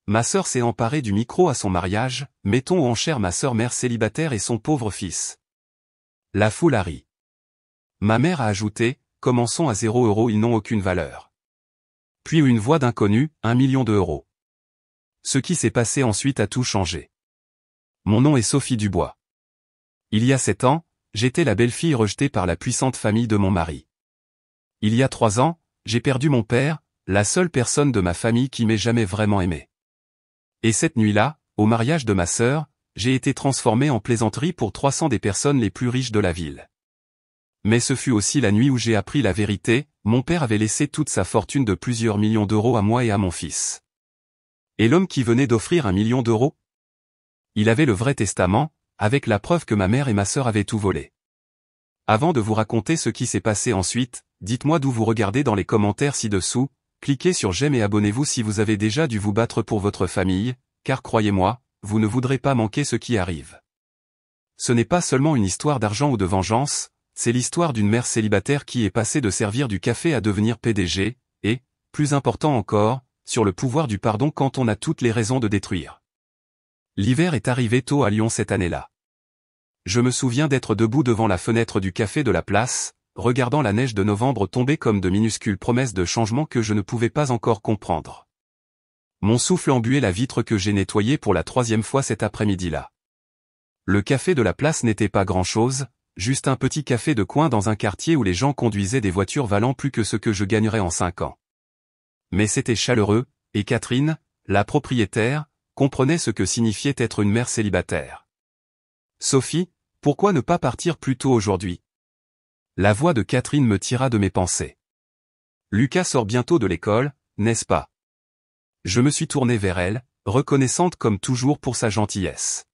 Ma sœur s'est emparée du micro à son mariage, mettons aux enchères ma sœur mère célibataire et son pauvre fils. La foule a ri. Ma mère a ajouté, commençons à 0 €, ils n'ont aucune valeur. Puis une voix d'inconnu, 1 million d'euros. Ce qui s'est passé ensuite a tout changé. Mon nom est Sophie Dubois. Il y a 7 ans, j'étais la belle-fille rejetée par la puissante famille de mon mari. Il y a 3 ans, j'ai perdu mon père, la seule personne de ma famille qui m'ait jamais vraiment aimé. Et cette nuit-là, au mariage de ma sœur, j'ai été transformé en plaisanterie pour 300 des personnes les plus riches de la ville. Mais ce fut aussi la nuit où j'ai appris la vérité, mon père avait laissé toute sa fortune de plusieurs millions d'euros à moi et à mon fils. Et l'homme qui venait d'offrir 1 million d'euros? Il avait le vrai testament, avec la preuve que ma mère et ma sœur avaient tout volé. Avant de vous raconter ce qui s'est passé ensuite, dites-moi d'où vous regardez dans les commentaires ci-dessous, cliquez sur j'aime et abonnez-vous si vous avez déjà dû vous battre pour votre famille, car croyez-moi, vous ne voudrez pas manquer ce qui arrive. Ce n'est pas seulement une histoire d'argent ou de vengeance, c'est l'histoire d'une mère célibataire qui est passée de servir du café à devenir PDG, et, plus important encore, sur le pouvoir du pardon quand on a toutes les raisons de détruire. L'hiver est arrivé tôt à Lyon cette année-là. Je me souviens d'être debout devant la fenêtre du café de la place, regardant la neige de novembre tomber comme de minuscules promesses de changement que je ne pouvais pas encore comprendre. Mon souffle embuait la vitre que j'ai nettoyée pour la 3e fois cet après-midi-là. Le café de la place n'était pas grand-chose, juste un petit café de coin dans un quartier où les gens conduisaient des voitures valant plus que ce que je gagnerais en 5 ans. Mais c'était chaleureux, et Catherine, la propriétaire, comprenait ce que signifiait être une mère célibataire. Sophie, pourquoi ne pas partir plus tôt aujourd'hui? La voix de Catherine me tira de mes pensées. Lucas sort bientôt de l'école, n'est-ce pas? Je me suis tourné vers elle, reconnaissante comme toujours pour sa gentillesse.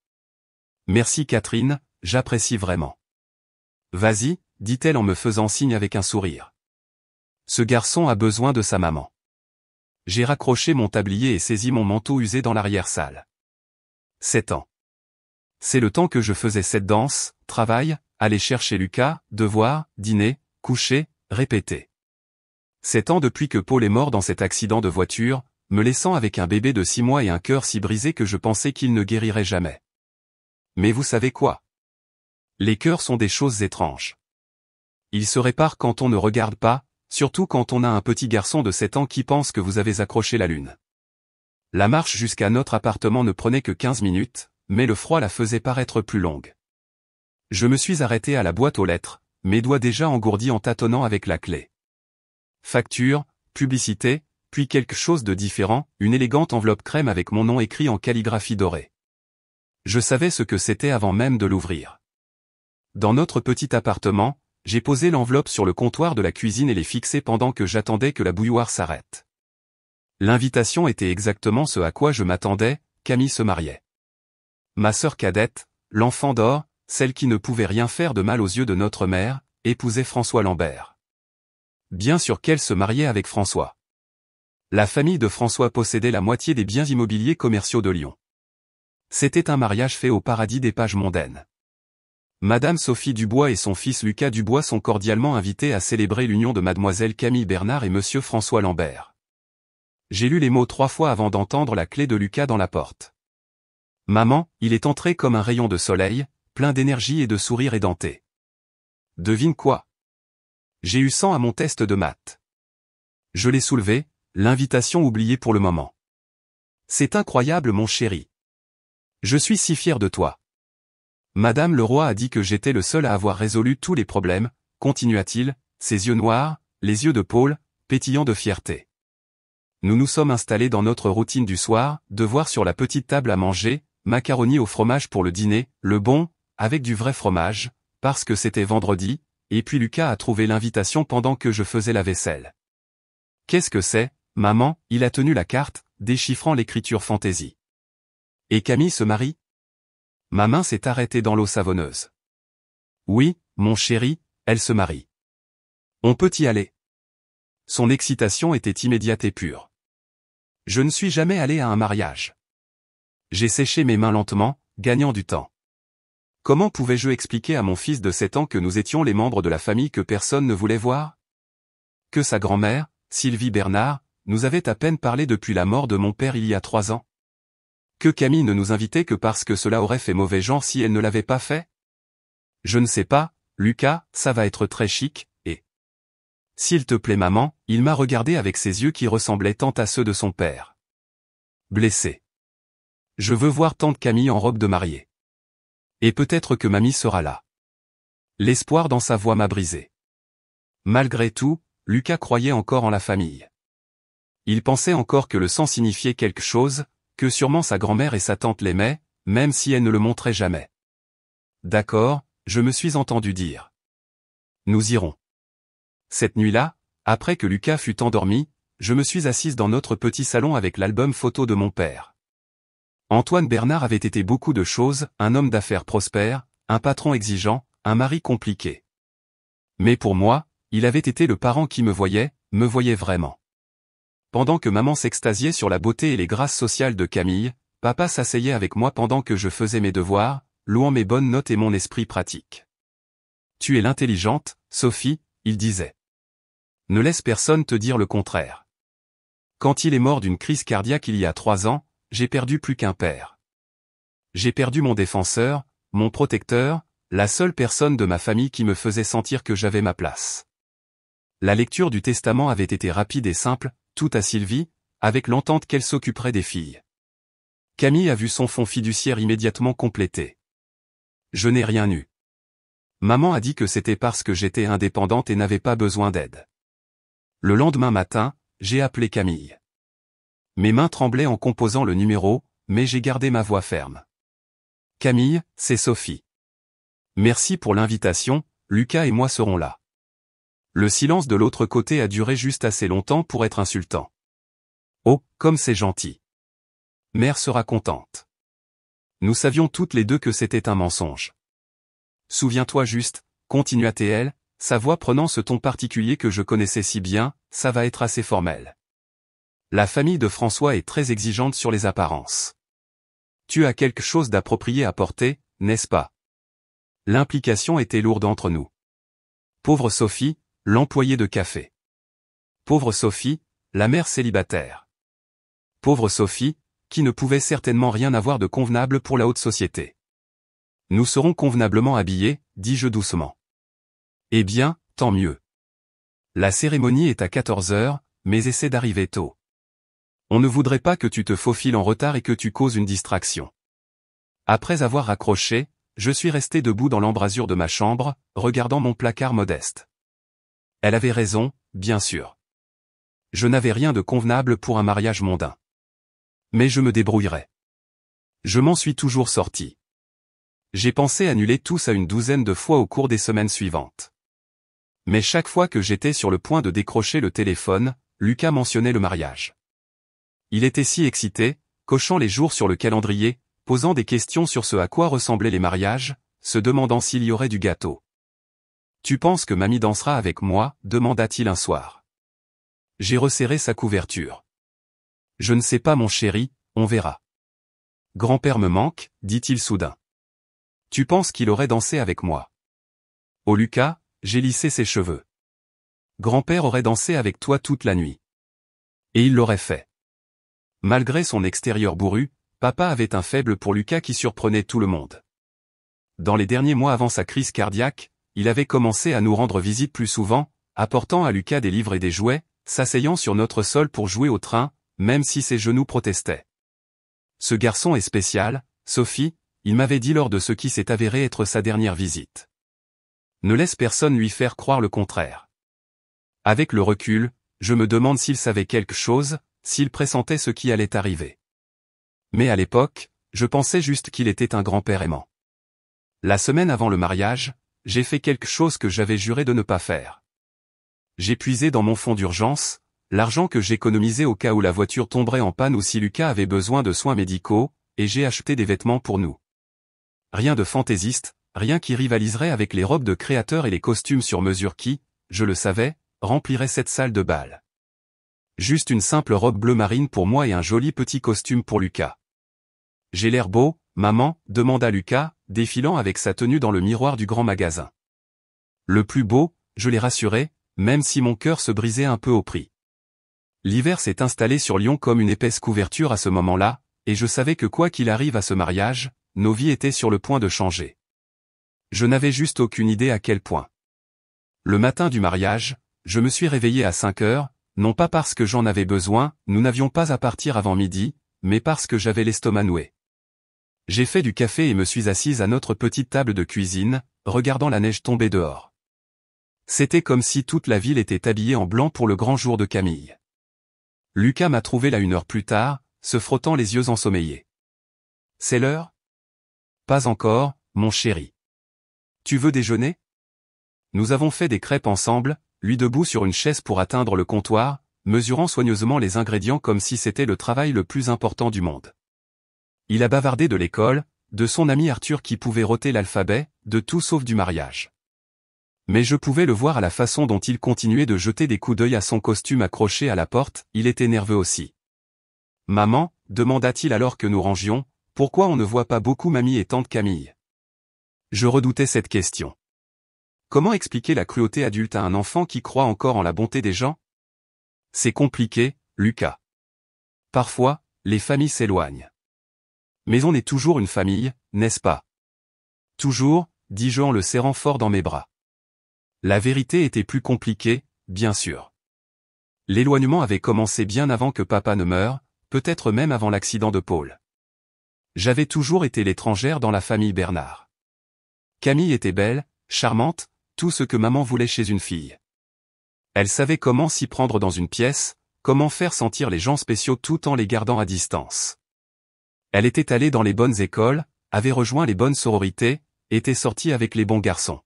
Merci Catherine, j'apprécie vraiment. Vas-y, dit-elle en me faisant signe avec un sourire. Ce garçon a besoin de sa maman. J'ai raccroché mon tablier et saisi mon manteau usé dans l'arrière-salle. 7 ans. C'est le temps que je faisais cette danse, travail, aller chercher Lucas, devoir, dîner, coucher, répéter. 7 ans depuis que Paul est mort dans cet accident de voiture, me laissant avec un bébé de 6 mois et un cœur si brisé que je pensais qu'il ne guérirait jamais. Mais vous savez quoi? Les cœurs sont des choses étranges. Ils se réparent quand on ne regarde pas, surtout quand on a un petit garçon de 7 ans qui pense que vous avez accroché la lune. La marche jusqu'à notre appartement ne prenait que 15 minutes, mais le froid la faisait paraître plus longue. Je me suis arrêté à la boîte aux lettres, mes doigts déjà engourdis en tâtonnant avec la clé. Facture, publicité, puis quelque chose de différent, une élégante enveloppe crème avec mon nom écrit en calligraphie dorée. Je savais ce que c'était avant même de l'ouvrir. Dans notre petit appartement, j'ai posé l'enveloppe sur le comptoir de la cuisine et l'ai fixée pendant que j'attendais que la bouilloire s'arrête. L'invitation était exactement ce à quoi je m'attendais, Camille se mariait. Ma sœur cadette, l'enfant d'or, celle qui ne pouvait rien faire de mal aux yeux de notre mère, épousait François Lambert. Bien sûr qu'elle se mariait avec François. La famille de François possédait la moitié des biens immobiliers commerciaux de Lyon. C'était un mariage fait au paradis des pages mondaines. Madame Sophie Dubois et son fils Lucas Dubois sont cordialement invités à célébrer l'union de Mademoiselle Camille Bernard et Monsieur François Lambert. J'ai lu les mots 3 fois avant d'entendre la clé de Lucas dans la porte. Maman, il est entré comme un rayon de soleil, plein d'énergie et de sourire édenté. Devine quoi? J'ai eu 100 à mon test de maths. Je l'ai soulevé, l'invitation oubliée pour le moment. C'est incroyable mon chéri. Je suis si fier de toi. Madame le roi a dit que j'étais le seul à avoir résolu tous les problèmes, continua-t-il, ses yeux noirs, les yeux de Paul, pétillants de fierté. Nous nous sommes installés dans notre routine du soir, devoir sur la petite table à manger, macaroni au fromage pour le dîner, le bon, avec du vrai fromage, parce que c'était vendredi, et puis Lucas a trouvé l'invitation pendant que je faisais la vaisselle. Qu'est-ce que c'est, maman? Il a tenu la carte, déchiffrant l'écriture fantaisie. Et Camille se marie? Ma main s'est arrêtée dans l'eau savonneuse. Oui, mon chéri, elle se marie. On peut y aller. Son excitation était immédiate et pure. Je ne suis jamais allé à un mariage. J'ai séché mes mains lentement, gagnant du temps. Comment pouvais-je expliquer à mon fils de 7 ans que nous étions les membres de la famille que personne ne voulait voir? Que sa grand-mère, Sylvie Bernard, nous avait à peine parlé depuis la mort de mon père il y a 3 ans? Que Camille ne nous invitait que parce que cela aurait fait mauvais genre si elle ne l'avait pas fait? Je ne sais pas, Lucas, ça va être très chic, et... S'il te plaît maman, il m'a regardé avec ses yeux qui ressemblaient tant à ceux de son père. Blessé. Je veux voir tante Camille en robe de mariée. Et peut-être que mamie sera là. L'espoir dans sa voix m'a brisé. Malgré tout, Lucas croyait encore en la famille. Il pensait encore que le sang signifiait quelque chose, que sûrement sa grand-mère et sa tante l'aimaient, même si elles ne le montraient jamais. D'accord, je me suis entendu dire. Nous irons. Cette nuit-là, après que Lucas fut endormi, je me suis assise dans notre petit salon avec l'album photo de mon père. Antoine Bernard avait été beaucoup de choses, un homme d'affaires prospère, un patron exigeant, un mari compliqué. Mais pour moi, il avait été le parent qui me voyait vraiment. Pendant que maman s'extasiait sur la beauté et les grâces sociales de Camille, papa s'asseyait avec moi pendant que je faisais mes devoirs, louant mes bonnes notes et mon esprit pratique. Tu es l'intelligente, Sophie, il disait. Ne laisse personne te dire le contraire. Quand il est mort d'une crise cardiaque il y a 3 ans, j'ai perdu plus qu'un père. J'ai perdu mon défenseur, mon protecteur, la seule personne de ma famille qui me faisait sentir que j'avais ma place. La lecture du testament avait été rapide et simple, tout à Sylvie, avec l'entente qu'elle s'occuperait des filles. Camille a vu son fonds fiduciaire immédiatement complété. Je n'ai rien eu. Maman a dit que c'était parce que j'étais indépendante et n'avais pas besoin d'aide. Le lendemain matin, j'ai appelé Camille. Mes mains tremblaient en composant le numéro, mais j'ai gardé ma voix ferme. Camille, c'est Sophie. Merci pour l'invitation, Lucas et moi serons là. Le silence de l'autre côté a duré juste assez longtemps pour être insultant. Oh, comme c'est gentil. Mère sera contente. Nous savions toutes les deux que c'était un mensonge. Souviens-toi juste, continua-t-elle, sa voix prenant ce ton particulier que je connaissais si bien, ça va être assez formel. La famille de François est très exigeante sur les apparences. Tu as quelque chose d'approprié à porter, n'est-ce pas? L'implication était lourde entre nous. Pauvre Sophie, l'employée de café. Pauvre Sophie, la mère célibataire. Pauvre Sophie, qui ne pouvait certainement rien avoir de convenable pour la haute société. Nous serons convenablement habillés, dis-je doucement. Eh bien, tant mieux. La cérémonie est à 14 heures, mais essaie d'arriver tôt. On ne voudrait pas que tu te faufiles en retard et que tu causes une distraction. Après avoir raccroché, je suis resté debout dans l'embrasure de ma chambre, regardant mon placard modeste. Elle avait raison, bien sûr. Je n'avais rien de convenable pour un mariage mondain. Mais je me débrouillerai. Je m'en suis toujours sorti. J'ai pensé annuler tous à une douzaine de fois au cours des semaines suivantes. Mais chaque fois que j'étais sur le point de décrocher le téléphone, Lucas mentionnait le mariage. Il était si excité, cochant les jours sur le calendrier, posant des questions sur ce à quoi ressemblaient les mariages, se demandant s'il y aurait du gâteau. « Tu penses que mamie dansera avec moi ?» demanda-t-il un soir. J'ai resserré sa couverture. « Je ne sais pas mon chéri, on verra. »« Grand-père me manque, dit-il soudain. Tu penses qu'il aurait dansé avec moi ?» Oh Lucas, j'ai lissé ses cheveux. Grand-père aurait dansé avec toi toute la nuit. Et il l'aurait fait. Malgré son extérieur bourru, papa avait un faible pour Lucas qui surprenait tout le monde. Dans les derniers mois avant sa crise cardiaque, il avait commencé à nous rendre visite plus souvent, apportant à Lucas des livres et des jouets, s'asseyant sur notre sol pour jouer au train, même si ses genoux protestaient. Ce garçon est spécial, Sophie, il m'avait dit lors de ce qui s'est avéré être sa dernière visite. Ne laisse personne lui faire croire le contraire. Avec le recul, je me demande s'il savait quelque chose, s'il pressentait ce qui allait arriver. Mais à l'époque, je pensais juste qu'il était un grand-père aimant. La semaine avant le mariage, j'ai fait quelque chose que j'avais juré de ne pas faire. J'ai puisé dans mon fonds d'urgence, l'argent que j'économisais au cas où la voiture tomberait en panne ou si Lucas avait besoin de soins médicaux, et j'ai acheté des vêtements pour nous. Rien de fantaisiste, rien qui rivaliserait avec les robes de créateurs et les costumes sur mesure qui, je le savais, rempliraient cette salle de bal. Juste une simple robe bleu marine pour moi et un joli petit costume pour Lucas. J'ai l'air beau, maman, demanda Lucas, défilant avec sa tenue dans le miroir du grand magasin. Le plus beau, je l'ai rassuré, même si mon cœur se brisait un peu au prix. L'hiver s'est installé sur Lyon comme une épaisse couverture à ce moment-là, et je savais que quoi qu'il arrive à ce mariage, nos vies étaient sur le point de changer. Je n'avais juste aucune idée à quel point. Le matin du mariage, je me suis réveillé à 5 heures, non pas parce que j'en avais besoin, nous n'avions pas à partir avant midi, mais parce que j'avais l'estomac noué. J'ai fait du café et me suis assise à notre petite table de cuisine, regardant la neige tomber dehors. C'était comme si toute la ville était habillée en blanc pour le grand jour de Camille. Lucas m'a trouvé là 1 heure plus tard, se frottant les yeux ensommeillés. « C'est l'heure ? » ?»« Pas encore, mon chéri. »« Tu veux déjeuner ?» Nous avons fait des crêpes ensemble, lui debout sur une chaise pour atteindre le comptoir, mesurant soigneusement les ingrédients comme si c'était le travail le plus important du monde. Il a bavardé de l'école, de son ami Arthur qui pouvait rôter l'alphabet, de tout sauf du mariage. Mais je pouvais le voir à la façon dont il continuait de jeter des coups d'œil à son costume accroché à la porte, il était nerveux aussi. « Maman, demanda-t-il alors que nous rangions, pourquoi on ne voit pas beaucoup mamie et tante Camille ?» Je redoutais cette question. Comment expliquer la cruauté adulte à un enfant qui croit encore en la bonté des gens? C'est compliqué, Lucas. Parfois, les familles s'éloignent. Mais on est toujours une famille, n'est-ce pas? Toujours, dis-je en le serrant fort dans mes bras. La vérité était plus compliquée, bien sûr. L'éloignement avait commencé bien avant que papa ne meure, peut-être même avant l'accident de Paul. J'avais toujours été l'étrangère dans la famille Bernard. Camille était belle, charmante, tout ce que maman voulait chez une fille. Elle savait comment s'y prendre dans une pièce, comment faire sentir les gens spéciaux tout en les gardant à distance. Elle était allée dans les bonnes écoles, avait rejoint les bonnes sororités, était sortie avec les bons garçons.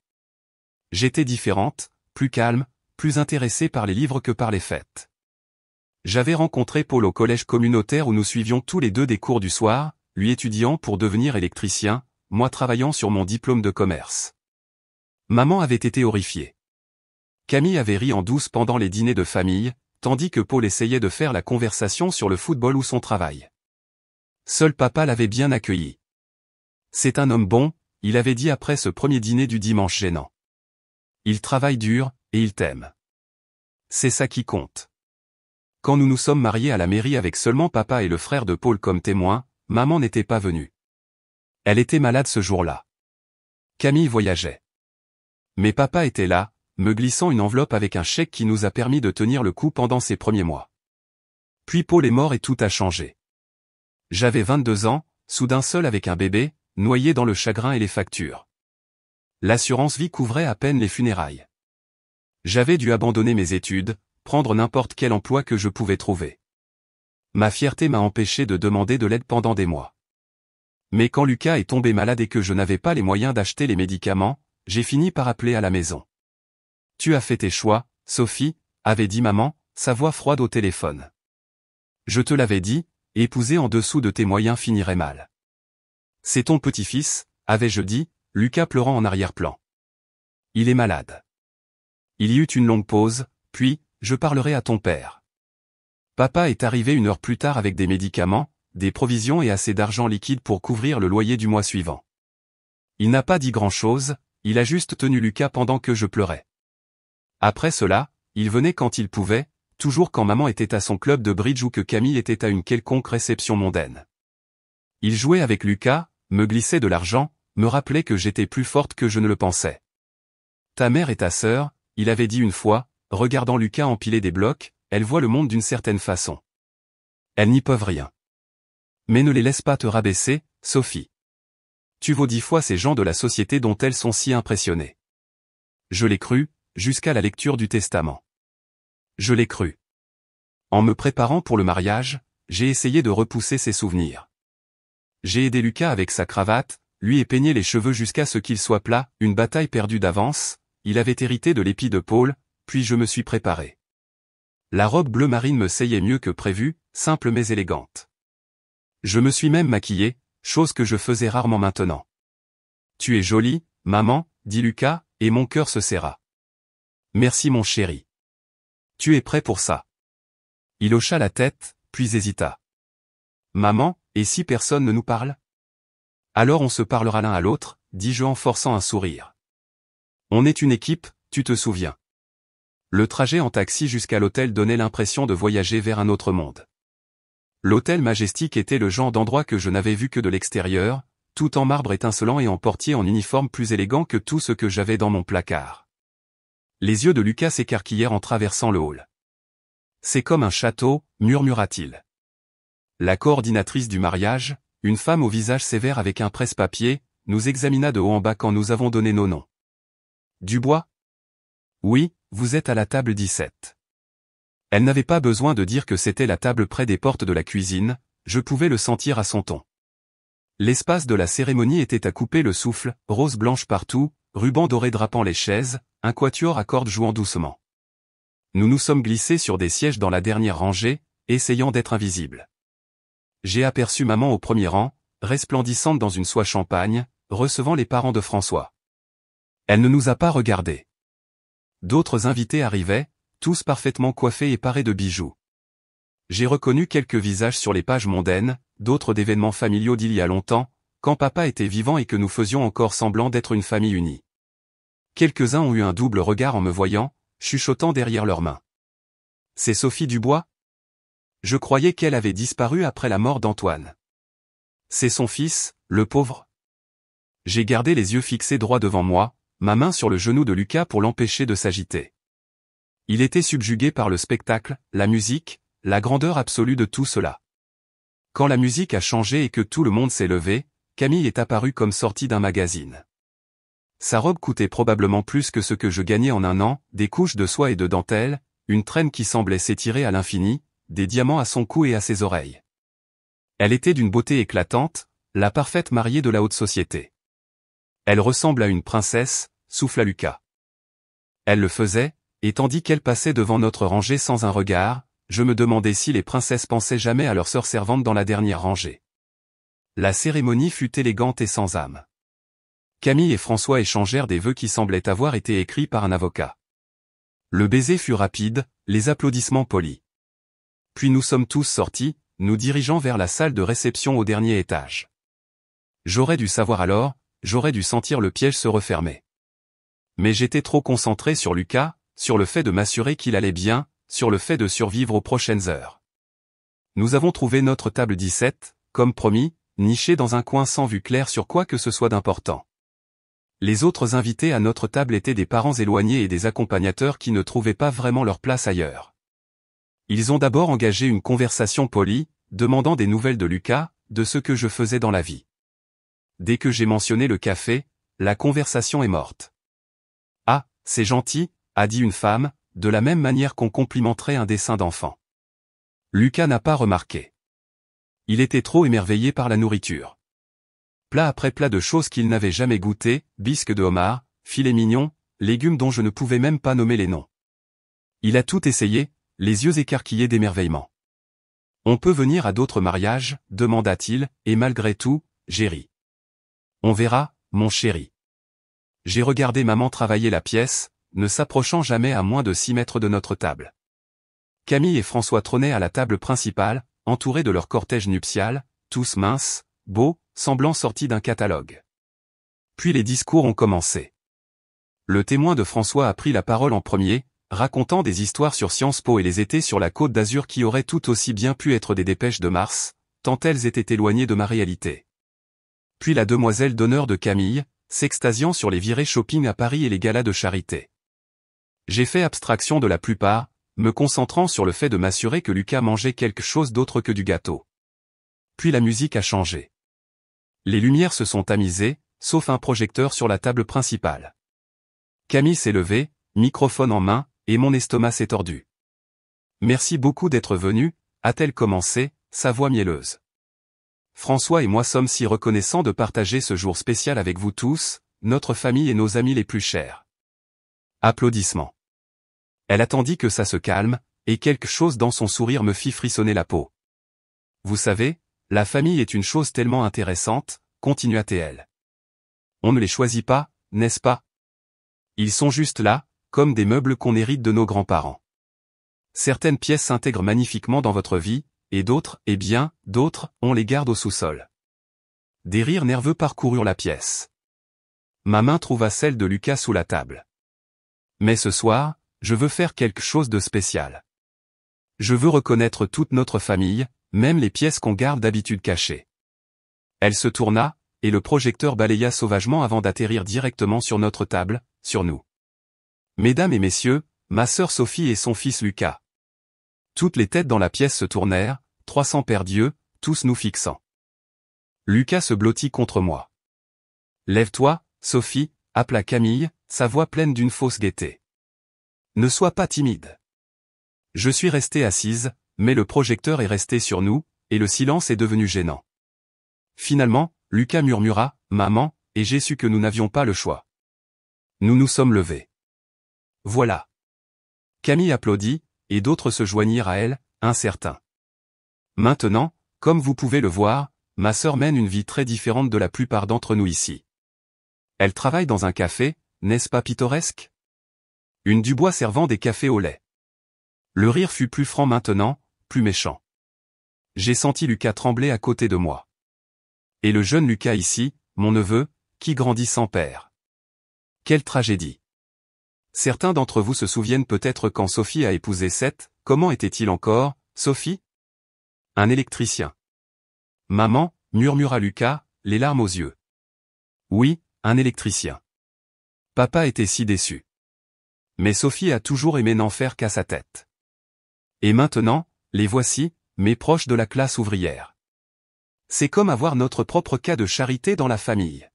J'étais différente, plus calme, plus intéressée par les livres que par les fêtes. J'avais rencontré Paul au collège communautaire où nous suivions tous les deux des cours du soir, lui étudiant pour devenir électricien, moi travaillant sur mon diplôme de commerce. Maman avait été horrifiée. Camille avait ri en douce pendant les dîners de famille, tandis que Paul essayait de faire la conversation sur le football ou son travail. Seul papa l'avait bien accueilli. C'est un homme bon, il avait dit après ce premier dîner du dimanche gênant. Il travaille dur, et il t'aime. C'est ça qui compte. Quand nous nous sommes mariés à la mairie avec seulement papa et le frère de Paul comme témoins, maman n'était pas venue. Elle était malade ce jour-là. Camille voyageait. Mais papa était là, me glissant une enveloppe avec un chèque qui nous a permis de tenir le coup pendant ces premiers mois. Puis Paul est mort et tout a changé. J'avais 22 ans, soudain seul avec un bébé, noyé dans le chagrin et les factures. L'assurance vie couvrait à peine les funérailles. J'avais dû abandonner mes études, prendre n'importe quel emploi que je pouvais trouver. Ma fierté m'a empêché de demander de l'aide pendant des mois. Mais quand Lucas est tombé malade et que je n'avais pas les moyens d'acheter les médicaments, j'ai fini par appeler à la maison. « Tu as fait tes choix, Sophie », avait dit maman, sa voix froide au téléphone. « Je te l'avais dit, épouser en dessous de tes moyens finirait mal. »« C'est ton petit-fils », avais-je dit, Lucas pleurant en arrière-plan. « Il est malade. » Il y eut une longue pause, puis, « Je parlerai à ton père. » Papa est arrivé 1 heure plus tard avec des médicaments, des provisions et assez d'argent liquide pour couvrir le loyer du mois suivant. Il n'a pas dit grand-chose, il a juste tenu Lucas pendant que je pleurais. Après cela, il venait quand il pouvait, toujours quand maman était à son club de bridge ou que Camille était à une quelconque réception mondaine. Il jouait avec Lucas, me glissait de l'argent, me rappelait que j'étais plus forte que je ne le pensais. « Ta mère et ta sœur, » il avait dit une fois, regardant Lucas empiler des blocs, « elles voient le monde d'une certaine façon. Elles n'y peuvent rien. Mais ne les laisse pas te rabaisser, Sophie. Tu vaux 10 fois ces gens de la société dont elles sont si impressionnées. » Je l'ai cru, jusqu'à la lecture du testament. Je l'ai cru. En me préparant pour le mariage, j'ai essayé de repousser ces souvenirs. J'ai aidé Lucas avec sa cravate, lui ai peigné les cheveux jusqu'à ce qu'ils soient plats, une bataille perdue d'avance, il avait hérité de l'épi de Paul, puis je me suis préparé. La robe bleu marine me seyait mieux que prévu, simple mais élégante. Je me suis même maquillé, chose que je faisais rarement maintenant. « Tu es jolie, maman », dit Lucas, et mon cœur se serra. « Merci mon chéri. Tu es prêt pour ça ?» Il hocha la tête, puis hésita. « Maman, et si personne ne nous parle ? » « Alors on se parlera l'un à l'autre, » dis-je en forçant un sourire. « On est une équipe, tu te souviens. » Le trajet en taxi jusqu'à l'hôtel donnait l'impression de voyager vers un autre monde. L'hôtel Majestic était le genre d'endroit que je n'avais vu que de l'extérieur, tout en marbre étincelant et en portier en uniforme plus élégant que tout ce que j'avais dans mon placard. Les yeux de Lucas s'écarquillèrent en traversant le hall. C'est comme un château, murmura-t-il. La coordinatrice du mariage, une femme au visage sévère avec un presse-papier, nous examina de haut en bas quand nous avons donné nos noms. Dubois? Oui, vous êtes à la table 17. Elle n'avait pas besoin de dire que c'était la table près des portes de la cuisine, je pouvais le sentir à son ton. L'espace de la cérémonie était à couper le souffle, rose blanche partout, rubans dorés drapant les chaises, un quatuor à cordes jouant doucement. Nous nous sommes glissés sur des sièges dans la dernière rangée, essayant d'être invisibles. J'ai aperçu maman au premier rang, resplendissante dans une soie champagne, recevant les parents de François. Elle ne nous a pas regardés. D'autres invités arrivaient, tous parfaitement coiffés et parés de bijoux. J'ai reconnu quelques visages sur les pages mondaines, d'autres d'événements familiaux d'il y a longtemps, quand papa était vivant et que nous faisions encore semblant d'être une famille unie. Quelques-uns ont eu un double regard en me voyant, chuchotant derrière leurs mains. C'est Sophie Dubois? Je croyais qu'elle avait disparu après la mort d'Antoine. C'est son fils, le pauvre. J'ai gardé les yeux fixés droit devant moi, ma main sur le genou de Lucas pour l'empêcher de s'agiter. Il était subjugué par le spectacle, la musique, la grandeur absolue de tout cela. Quand la musique a changé et que tout le monde s'est levé, Camille est apparue comme sortie d'un magazine. Sa robe coûtait probablement plus que ce que je gagnais en un an, des couches de soie et de dentelle, une traîne qui semblait s'étirer à l'infini, des diamants à son cou et à ses oreilles. Elle était d'une beauté éclatante, la parfaite mariée de la haute société. Elle ressemble à une princesse, souffla Lucas. Elle le faisait, et tandis qu'elle passait devant notre rangée sans un regard, je me demandais si les princesses pensaient jamais à leur sœur servante dans la dernière rangée. La cérémonie fut élégante et sans âme. Camille et François échangèrent des vœux qui semblaient avoir été écrits par un avocat. Le baiser fut rapide, les applaudissements polis. Puis nous sommes tous sortis, nous dirigeant vers la salle de réception au dernier étage. J'aurais dû savoir alors, j'aurais dû sentir le piège se refermer. Mais j'étais trop concentré sur Lucas, sur le fait de m'assurer qu'il allait bien, sur le fait de survivre aux prochaines heures. Nous avons trouvé notre table 17, comme promis, nichée dans un coin sans vue claire sur quoi que ce soit d'important. Les autres invités à notre table étaient des parents éloignés et des accompagnateurs qui ne trouvaient pas vraiment leur place ailleurs. Ils ont d'abord engagé une conversation polie, demandant des nouvelles de Lucas, de ce que je faisais dans la vie. Dès que j'ai mentionné le café, la conversation est morte. « Ah, c'est gentil », a dit une femme, de la même manière qu'on complimenterait un dessin d'enfant. Lucas n'a pas remarqué. Il était trop émerveillé par la nourriture. Plat après plat de choses qu'il n'avait jamais goûtées, bisques de homard, filets mignons, légumes dont je ne pouvais même pas nommer les noms. Il a tout essayé, les yeux écarquillés d'émerveillement. « On peut venir à d'autres mariages ?» demanda-t-il, et malgré tout, j'ai ri. « On verra, mon chéri. » J'ai regardé maman travailler la pièce, ne s'approchant jamais à moins de 6 mètres de notre table. Camille et François trônaient à la table principale, entourés de leur cortège nuptial, tous minces, beaux, semblant sortis d'un catalogue. Puis les discours ont commencé. Le témoin de François a pris la parole en premier, racontant des histoires sur Sciences Po et les étés sur la Côte d'Azur qui auraient tout aussi bien pu être des dépêches de Mars, tant elles étaient éloignées de ma réalité. Puis la demoiselle d'honneur de Camille, s'extasiant sur les virées shopping à Paris et les galas de charité. J'ai fait abstraction de la plupart, me concentrant sur le fait de m'assurer que Lucas mangeait quelque chose d'autre que du gâteau. Puis la musique a changé. Les lumières se sont tamisées, sauf un projecteur sur la table principale. Camille s'est levée, microphone en main, et mon estomac s'est tordu. « Merci beaucoup d'être venu », a-t-elle commencé, sa voix mielleuse. François et moi sommes si reconnaissants de partager ce jour spécial avec vous tous, notre famille et nos amis les plus chers. Applaudissements. Elle attendit que ça se calme, et quelque chose dans son sourire me fit frissonner la peau. Vous savez, la famille est une chose tellement intéressante, continua-t-elle. On ne les choisit pas, n'est-ce pas? Ils sont juste là, comme des meubles qu'on hérite de nos grands-parents. Certaines pièces s'intègrent magnifiquement dans votre vie, et d'autres, eh bien, d'autres, on les garde au sous-sol. Des rires nerveux parcoururent la pièce. Ma main trouva celle de Lucas sous la table. Mais ce soir, je veux faire quelque chose de spécial. Je veux reconnaître toute notre famille, même les pièces qu'on garde d'habitude cachées. Elle se tourna, et le projecteur balaya sauvagement avant d'atterrir directement sur notre table, sur nous. Mesdames et messieurs, ma sœur Sophie et son fils Lucas. Toutes les têtes dans la pièce se tournèrent, 300 paires d'yeux, tous nous fixant. Lucas se blottit contre moi. Lève-toi, Sophie, appela Camille, sa voix pleine d'une fausse gaieté. Ne sois pas timide. Je suis restée assise, mais le projecteur est resté sur nous, et le silence est devenu gênant. Finalement, Lucas murmura, « Maman », et j'ai su que nous n'avions pas le choix. Nous nous sommes levés. Voilà. Camille applaudit, et d'autres se joignirent à elle, incertains. Maintenant, comme vous pouvez le voir, ma sœur mène une vie très différente de la plupart d'entre nous ici. Elle travaille dans un café, n'est-ce pas pittoresque? Une Dubois servant des cafés au lait. Le rire fut plus franc maintenant, plus méchant. J'ai senti Lucas trembler à côté de moi. Et le jeune Lucas ici, mon neveu, qui grandit sans père. Quelle tragédie. Certains d'entre vous se souviennent peut-être quand Sophie a épousé Seth, comment était-il encore, Sophie? Un électricien. Maman, murmura Lucas, les larmes aux yeux. Oui, un électricien. Papa était si déçu. Mais Sophie a toujours aimé n'en faire qu'à sa tête. Et maintenant, les voici, mes proches de la classe ouvrière. C'est comme avoir notre propre cas de charité dans la famille.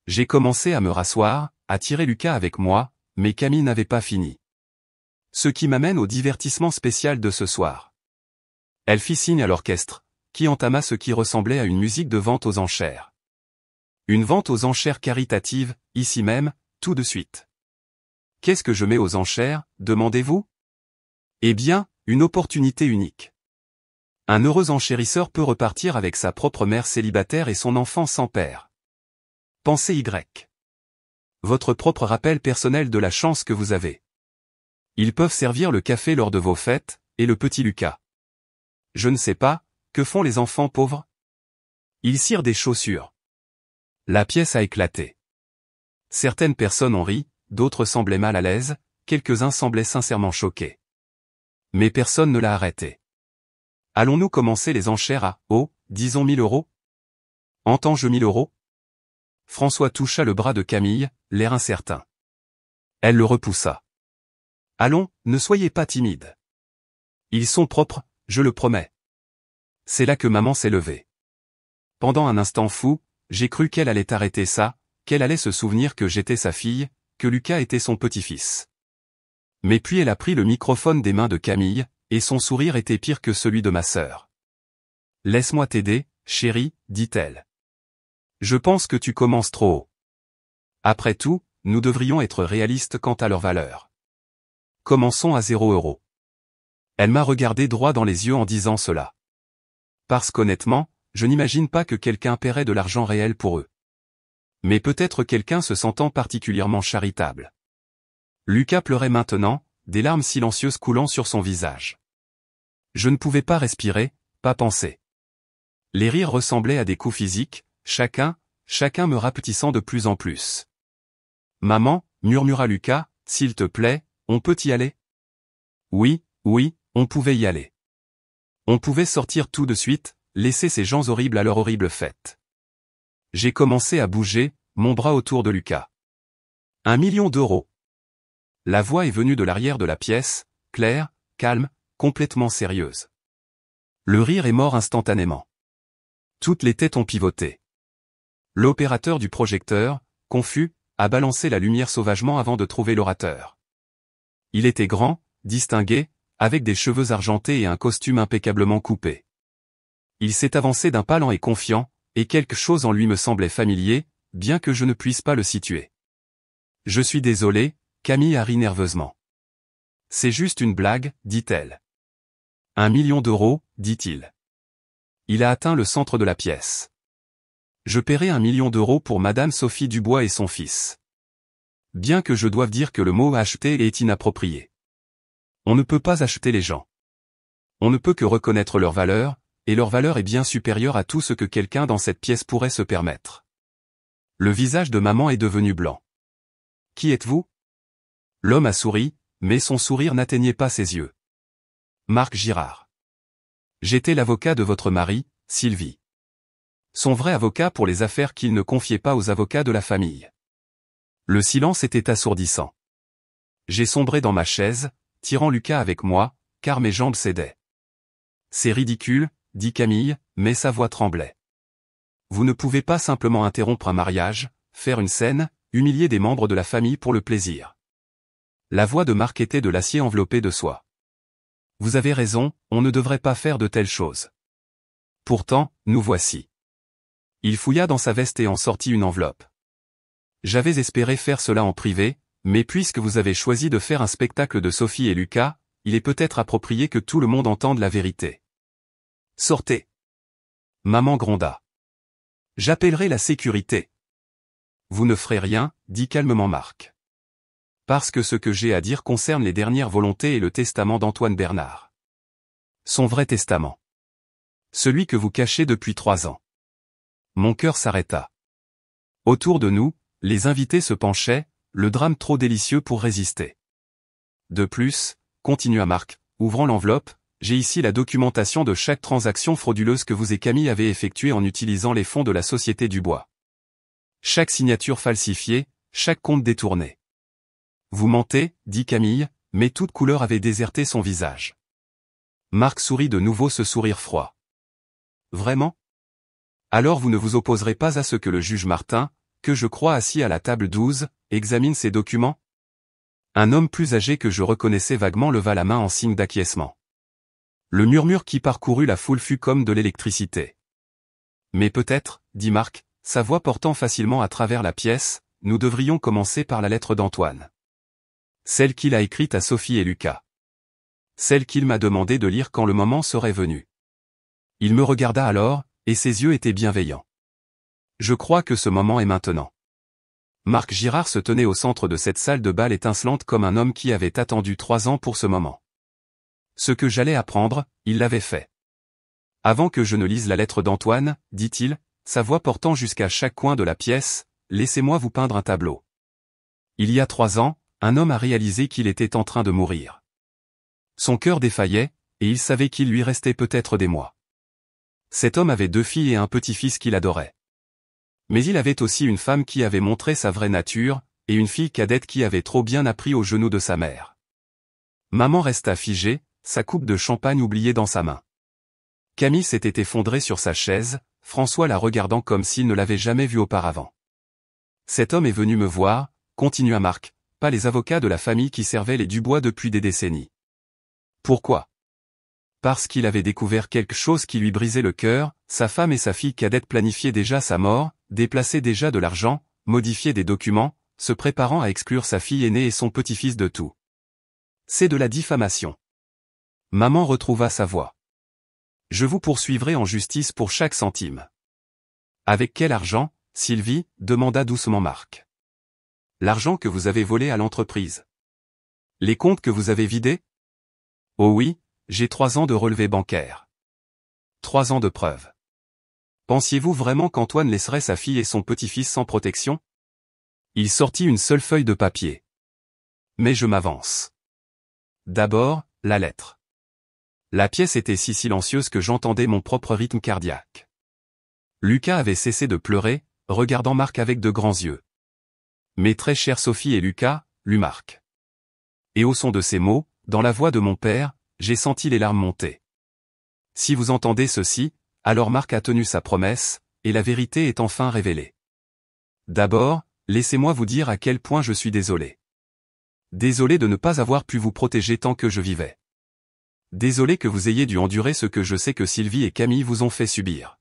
J'ai commencé à me rasseoir, à tirer Lucas avec moi, mais Camille n'avait pas fini. Ce qui m'amène au divertissement spécial de ce soir. Elle fit signe à l'orchestre, qui entama ce qui ressemblait à une musique de vente aux enchères. Une vente aux enchères caritative, ici même, tout de suite. Qu'est-ce que je mets aux enchères, demandez-vous? Eh bien, une opportunité unique. Un heureux enchérisseur peut repartir avec sa propre mère célibataire et son enfant sans père. Pensez Y. Votre propre rappel personnel de la chance que vous avez. Ils peuvent servir le café lors de vos fêtes, et le petit Lucas. Je ne sais pas, que font les enfants pauvres? Ils cirent des chaussures. La pièce a éclaté. Certaines personnes ont ri, d'autres semblaient mal à l'aise, quelques-uns semblaient sincèrement choqués. Mais personne ne l'a arrêté. Allons-nous commencer les enchères à, disons 1000 euros? Entends-je 1000 euros? François toucha le bras de Camille, l'air incertain. Elle le repoussa. Allons, ne soyez pas timide. Ils sont propres, je le promets. C'est là que maman s'est levée. Pendant un instant fou, j'ai cru qu'elle allait arrêter ça, qu'elle allait se souvenir que j'étais sa fille, que Lucas était son petit-fils. Mais puis elle a pris le microphone des mains de Camille, et son sourire était pire que celui de ma sœur. Laisse-moi t'aider, chérie, dit-elle. Je pense que tu commences trop haut. Après tout, nous devrions être réalistes quant à leur valeur. Commençons à 0 euros. Elle m'a regardé droit dans les yeux en disant cela. Parce qu'honnêtement, je n'imagine pas que quelqu'un paierait de l'argent réel pour eux. Mais peut-être quelqu'un se sentant particulièrement charitable. Lucas pleurait maintenant, des larmes silencieuses coulant sur son visage. Je ne pouvais pas respirer, pas penser. Les rires ressemblaient à des coups physiques, chacun me rapetissant de plus en plus. Maman, murmura Lucas, s'il te plaît, on peut y aller? Oui, on pouvait y aller. On pouvait sortir tout de suite, laisser ces gens horribles à leur horrible fête. J'ai commencé à bouger, mon bras autour de Lucas. 1 million d'euros. La voix est venue de l'arrière de la pièce, claire, calme, complètement sérieuse. Le rire est mort instantanément. Toutes les têtes ont pivoté. L'opérateur du projecteur, confus, a balancé la lumière sauvagement avant de trouver l'orateur. Il était grand, distingué, avec des cheveux argentés et un costume impeccablement coupé. Il s'est avancé d'un pas lent et confiant, et quelque chose en lui me semblait familier, bien que je ne puisse pas le situer. Je suis désolé, Camille a ri nerveusement. C'est juste une blague, dit-elle. 1 million d'euros, dit-il. Il a atteint le centre de la pièce. Je paierai 1 million d'euros pour Madame Sophie Dubois et son fils. Bien que je doive dire que le mot acheter est inapproprié. On ne peut pas acheter les gens. On ne peut que reconnaître leur valeur, et leur valeur est bien supérieure à tout ce que quelqu'un dans cette pièce pourrait se permettre. Le visage de maman est devenu blanc. Qui êtes-vous? L'homme a souri, mais son sourire n'atteignait pas ses yeux. Marc Girard. J'étais l'avocat de votre mari, Sylvie. Son vrai avocat pour les affaires qu'il ne confiait pas aux avocats de la famille. Le silence était assourdissant. J'ai sombré dans ma chaise, tirant Lucas avec moi, car mes jambes cédaient. C'est ridicule, dit Camille, mais sa voix tremblait. Vous ne pouvez pas simplement interrompre un mariage, faire une scène, humilier des membres de la famille pour le plaisir. La voix de Marc était de l'acier enveloppé de soie. Vous avez raison, on ne devrait pas faire de telles choses. Pourtant, nous voici. Il fouilla dans sa veste et en sortit une enveloppe. J'avais espéré faire cela en privé, mais puisque vous avez choisi de faire un spectacle de Sophie et Lucas, il est peut-être approprié que tout le monde entende la vérité. Sortez. Maman gronda. J'appellerai la sécurité. Vous ne ferez rien, dit calmement Marc. Parce que ce que j'ai à dire concerne les dernières volontés et le testament d'Antoine Bernard. Son vrai testament. Celui que vous cachez depuis 3 ans. Mon cœur s'arrêta. Autour de nous, les invités se penchaient, le drame trop délicieux pour résister. De plus, continua Marc, ouvrant l'enveloppe, j'ai ici la documentation de chaque transaction frauduleuse que vous et Camille avez effectuée en utilisant les fonds de la Société du Bois. Chaque signature falsifiée, chaque compte détourné. Vous mentez, dit Camille, mais toute couleur avait déserté son visage. Marc sourit de nouveau ce sourire froid. Vraiment? Alors vous ne vous opposerez pas à ce que le juge Martin, que je crois assis à la table 12, examine ces documents? Un homme plus âgé que je reconnaissais vaguement leva la main en signe d'acquiescement. Le murmure qui parcourut la foule fut comme de l'électricité. Mais peut-être, dit Marc, sa voix portant facilement à travers la pièce, nous devrions commencer par la lettre d'Antoine. Celle qu'il a écrite à Sophie et Lucas. Celle qu'il m'a demandé de lire quand le moment serait venu. Il me regarda alors, et ses yeux étaient bienveillants. Je crois que ce moment est maintenant. Marc Girard se tenait au centre de cette salle de bal étincelante comme un homme qui avait attendu 3 ans pour ce moment. Ce que j'allais apprendre, il l'avait fait. Avant que je ne lise la lettre d'Antoine, dit-il, sa voix portant jusqu'à chaque coin de la pièce, laissez-moi vous peindre un tableau. Il y a 3 ans, un homme a réalisé qu'il était en train de mourir. Son cœur défaillait, et il savait qu'il lui restait peut-être des mois. Cet homme avait 2 filles et un petit-fils qu'il adorait. Mais il avait aussi une femme qui avait montré sa vraie nature, et une fille cadette qui avait trop bien appris aux genoux de sa mère. Maman resta figée, sa coupe de champagne oubliée dans sa main. Camille s'était effondrée sur sa chaise, François la regardant comme s'il ne l'avait jamais vue auparavant. Cet homme est venu me voir, continua Marc, pas les avocats de la famille qui servaient les Dubois depuis des décennies. Pourquoi? Parce qu'il avait découvert quelque chose qui lui brisait le cœur, sa femme et sa fille cadette planifiaient déjà sa mort, déplaçaient déjà de l'argent, modifiaient des documents, se préparant à exclure sa fille aînée et son petit-fils de tout. C'est de la diffamation. Maman retrouva sa voix. Je vous poursuivrai en justice pour chaque centime. Avec quel argent, Sylvie? Demanda doucement Marc. L'argent que vous avez volé à l'entreprise. Les comptes que vous avez vidés? Oh oui, j'ai 3 ans de relevé bancaire. 3 ans de preuves. Pensiez-vous vraiment qu'Antoine laisserait sa fille et son petit-fils sans protection? Il sortit une seule feuille de papier. Mais je m'avance. D'abord, la lettre. La pièce était si silencieuse que j'entendais mon propre rythme cardiaque. Lucas avait cessé de pleurer, regardant Marc avec de grands yeux. Mes très chers Sophie et Lucas, lut Marc. Et au son de ces mots, dans la voix de mon père, j'ai senti les larmes monter. Si vous entendez ceci, alors Marc a tenu sa promesse, et la vérité est enfin révélée. D'abord, laissez-moi vous dire à quel point je suis désolé. Désolé de ne pas avoir pu vous protéger tant que je vivais. Désolé que vous ayez dû endurer ce que je sais que Sylvie et Camille vous ont fait subir.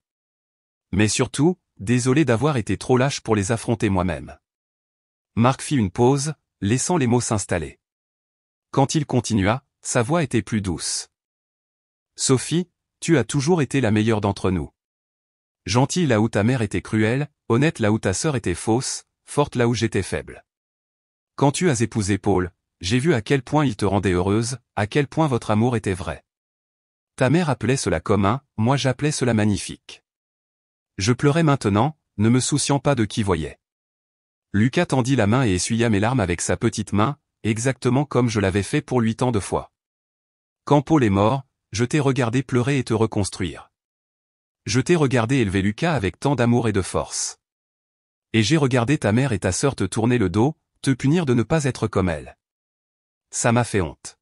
Mais surtout, désolé d'avoir été trop lâche pour les affronter moi-même. Marc fit une pause, laissant les mots s'installer. Quand il continua, sa voix était plus douce. Sophie, tu as toujours été la meilleure d'entre nous. Gentille là où ta mère était cruelle, honnête là où ta sœur était fausse, forte là où j'étais faible. Quand tu as épousé Paul, j'ai vu à quel point il te rendait heureuse, à quel point votre amour était vrai. Ta mère appelait cela commun, moi j'appelais cela magnifique. Je pleurais maintenant, ne me souciant pas de qui voyait. Lucas tendit la main et essuya mes larmes avec sa petite main, exactement comme je l'avais fait pour lui tant de fois. Quand Paul est mort, je t'ai regardé pleurer et te reconstruire. Je t'ai regardé élever Lucas avec tant d'amour et de force. Et j'ai regardé ta mère et ta sœur te tourner le dos, te punir de ne pas être comme elle. Ça m'a fait honte.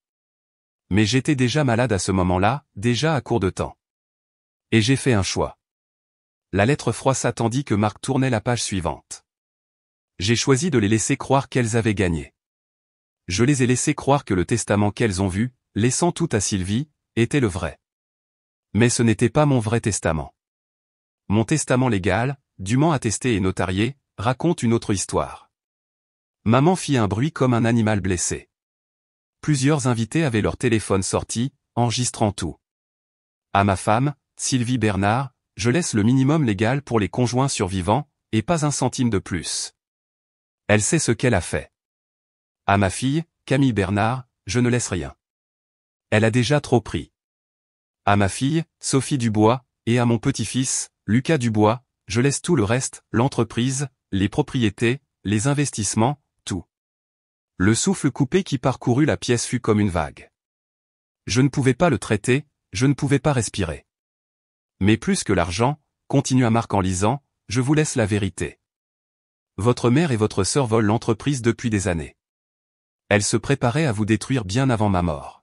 Mais j'étais déjà malade à ce moment-là, déjà à court de temps. Et j'ai fait un choix. La lettre froissa tandis que Marc tournait la page suivante. J'ai choisi de les laisser croire qu'elles avaient gagné. Je les ai laissées croire que le testament qu'elles ont vu, laissant tout à Sylvie, était le vrai. Mais ce n'était pas mon vrai testament. Mon testament légal, dûment attesté et notarié, raconte une autre histoire. Maman fit un bruit comme un animal blessé. Plusieurs invités avaient leur téléphone sorti, enregistrant tout. À ma femme, Sylvie Bernard, je laisse le minimum légal pour les conjoints survivants, et pas un centime de plus. Elle sait ce qu'elle a fait. À ma fille, Camille Bernard, je ne laisse rien. Elle a déjà trop pris. À ma fille, Sophie Dubois, et à mon petit-fils, Lucas Dubois, je laisse tout le reste, l'entreprise, les propriétés, les investissements, tout. Le souffle coupé qui parcourut la pièce fut comme une vague. Je ne pouvais pas le traiter, je ne pouvais pas respirer. Mais plus que l'argent, continua Marc en lisant, je vous laisse la vérité. Votre mère et votre sœur volent l'entreprise depuis des années. Elles se préparaient à vous détruire bien avant ma mort.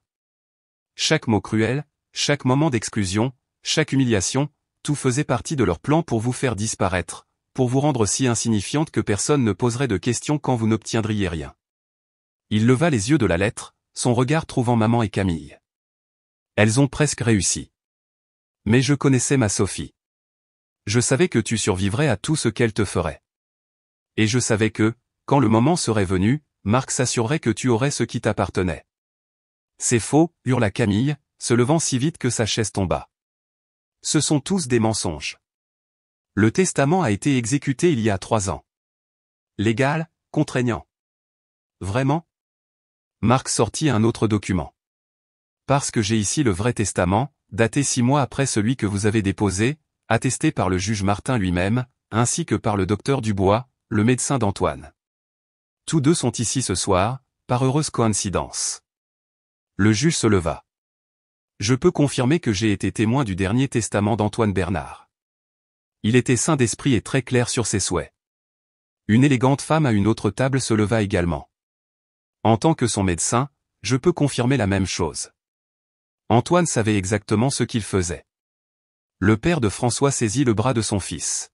Chaque mot cruel, chaque moment d'exclusion, chaque humiliation, tout faisait partie de leur plan pour vous faire disparaître, pour vous rendre si insignifiante que personne ne poserait de questions quand vous n'obtiendriez rien. Il leva les yeux de la lettre, son regard trouvant maman et Camille. Elles ont presque réussi. Mais je connaissais ma Sophie. Je savais que tu survivrais à tout ce qu'elle te ferait. Et je savais que, quand le moment serait venu, Marc s'assurerait que tu aurais ce qui t'appartenait. C'est faux, hurla Camille, se levant si vite que sa chaise tomba. Ce sont tous des mensonges. Le testament a été exécuté il y a 3 ans. Légal, contraignant. Vraiment? Marc sortit un autre document. Parce que j'ai ici le vrai testament, daté 6 mois après celui que vous avez déposé, attesté par le juge Martin lui-même, ainsi que par le docteur Dubois, le médecin d'Antoine. Tous deux sont ici ce soir, par heureuse coïncidence. Le juge se leva. Je peux confirmer que j'ai été témoin du dernier testament d'Antoine Bernard. Il était sain d'esprit et très clair sur ses souhaits. Une élégante femme à une autre table se leva également. En tant que son médecin, je peux confirmer la même chose. Antoine savait exactement ce qu'il faisait. Le père de François saisit le bras de son fils.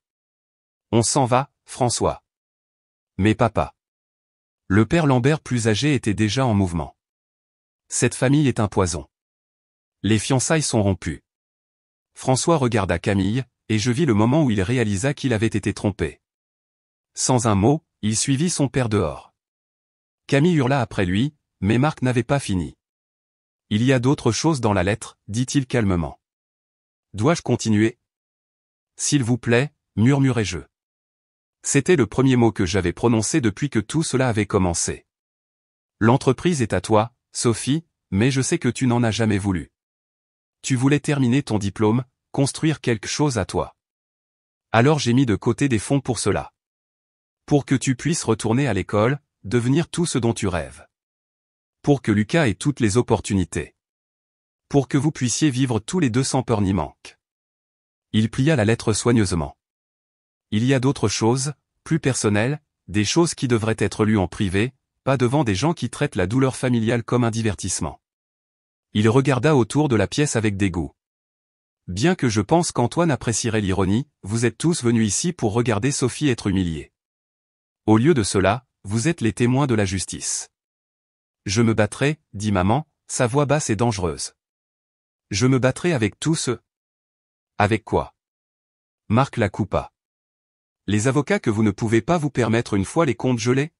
On s'en va, François. Mais papa. Le père Lambert plus âgé était déjà en mouvement. Cette famille est un poison. Les fiançailles sont rompues. François regarda Camille, et je vis le moment où il réalisa qu'il avait été trompé. Sans un mot, il suivit son père dehors. Camille hurla après lui, mais Marc n'avait pas fini. Il y a d'autres choses dans la lettre, dit-il calmement. Dois-je continuer? S'il vous plaît, murmurai-je. C'était le premier mot que j'avais prononcé depuis que tout cela avait commencé. L'entreprise est à toi, Sophie, mais je sais que tu n'en as jamais voulu. Tu voulais terminer ton diplôme, construire quelque chose à toi. Alors j'ai mis de côté des fonds pour cela. Pour que tu puisses retourner à l'école, devenir tout ce dont tu rêves. Pour que Lucas ait toutes les opportunités. Pour que vous puissiez vivre tous les deux sans peur ni manque. Il plia la lettre soigneusement. Il y a d'autres choses, plus personnelles, des choses qui devraient être lues en privé, pas devant des gens qui traitent la douleur familiale comme un divertissement. Il regarda autour de la pièce avec dégoût. Bien que je pense qu'Antoine apprécierait l'ironie, vous êtes tous venus ici pour regarder Sophie être humiliée. Au lieu de cela, vous êtes les témoins de la justice. Je me battrai, dit maman, sa voix basse et dangereuse. Je me battrai avec tous ceux. Avec quoi? Marc la coupa. Les avocats que vous ne pouvez pas vous permettre une fois les comptes gelés?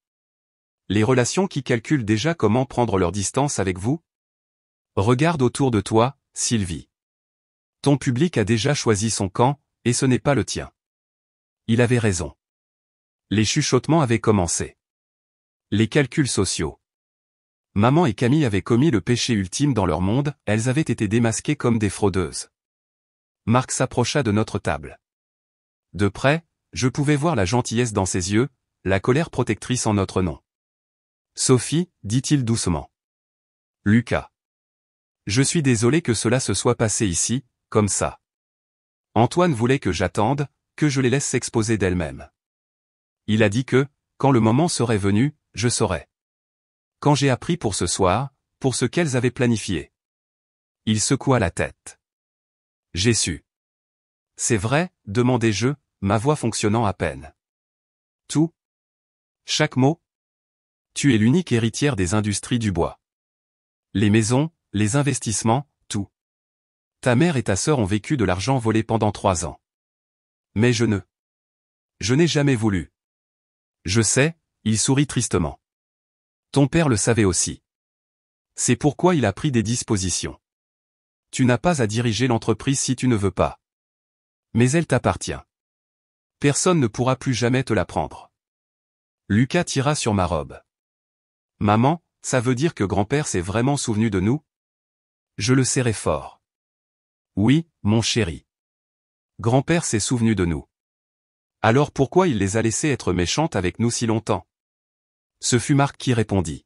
Les relations qui calculent déjà comment prendre leur distance avec vous? Regarde autour de toi, Sylvie. Ton public a déjà choisi son camp, et ce n'est pas le tien. Il avait raison. Les chuchotements avaient commencé. Les calculs sociaux. Maman et Camille avaient commis le péché ultime dans leur monde, elles avaient été démasquées comme des fraudeuses. Marc s'approcha de notre table. De près, je pouvais voir la gentillesse dans ses yeux, la colère protectrice en notre nom. Sophie, dit-il doucement. Lucas. Je suis désolé que cela se soit passé ici, comme ça. Antoine voulait que j'attende, que je les laisse s'exposer d'elles-mêmes. Il a dit que, quand le moment serait venu, je saurais. Quand j'ai appris pour ce soir, pour ce qu'elles avaient planifié. Il secoua la tête. J'ai su. C'est vrai, demandai-je, ma voix fonctionnant à peine. Tout? Chaque mot? Tu es l'unique héritière des industries du bois. Les maisons, les investissements, tout. Ta mère et ta sœur ont vécu de l'argent volé pendant 3 ans. Mais je n'ai jamais voulu. Je sais, il sourit tristement. Ton père le savait aussi. C'est pourquoi il a pris des dispositions. Tu n'as pas à diriger l'entreprise si tu ne veux pas. Mais elle t'appartient. Personne ne pourra plus jamais te la prendre. Lucas tira sur ma robe. Maman, ça veut dire que grand-père s'est vraiment souvenu de nous? Je le serrai fort. Oui, mon chéri. Grand-père s'est souvenu de nous. Alors pourquoi il les a laissés être méchantes avec nous si longtemps? Ce fut Marc qui répondit.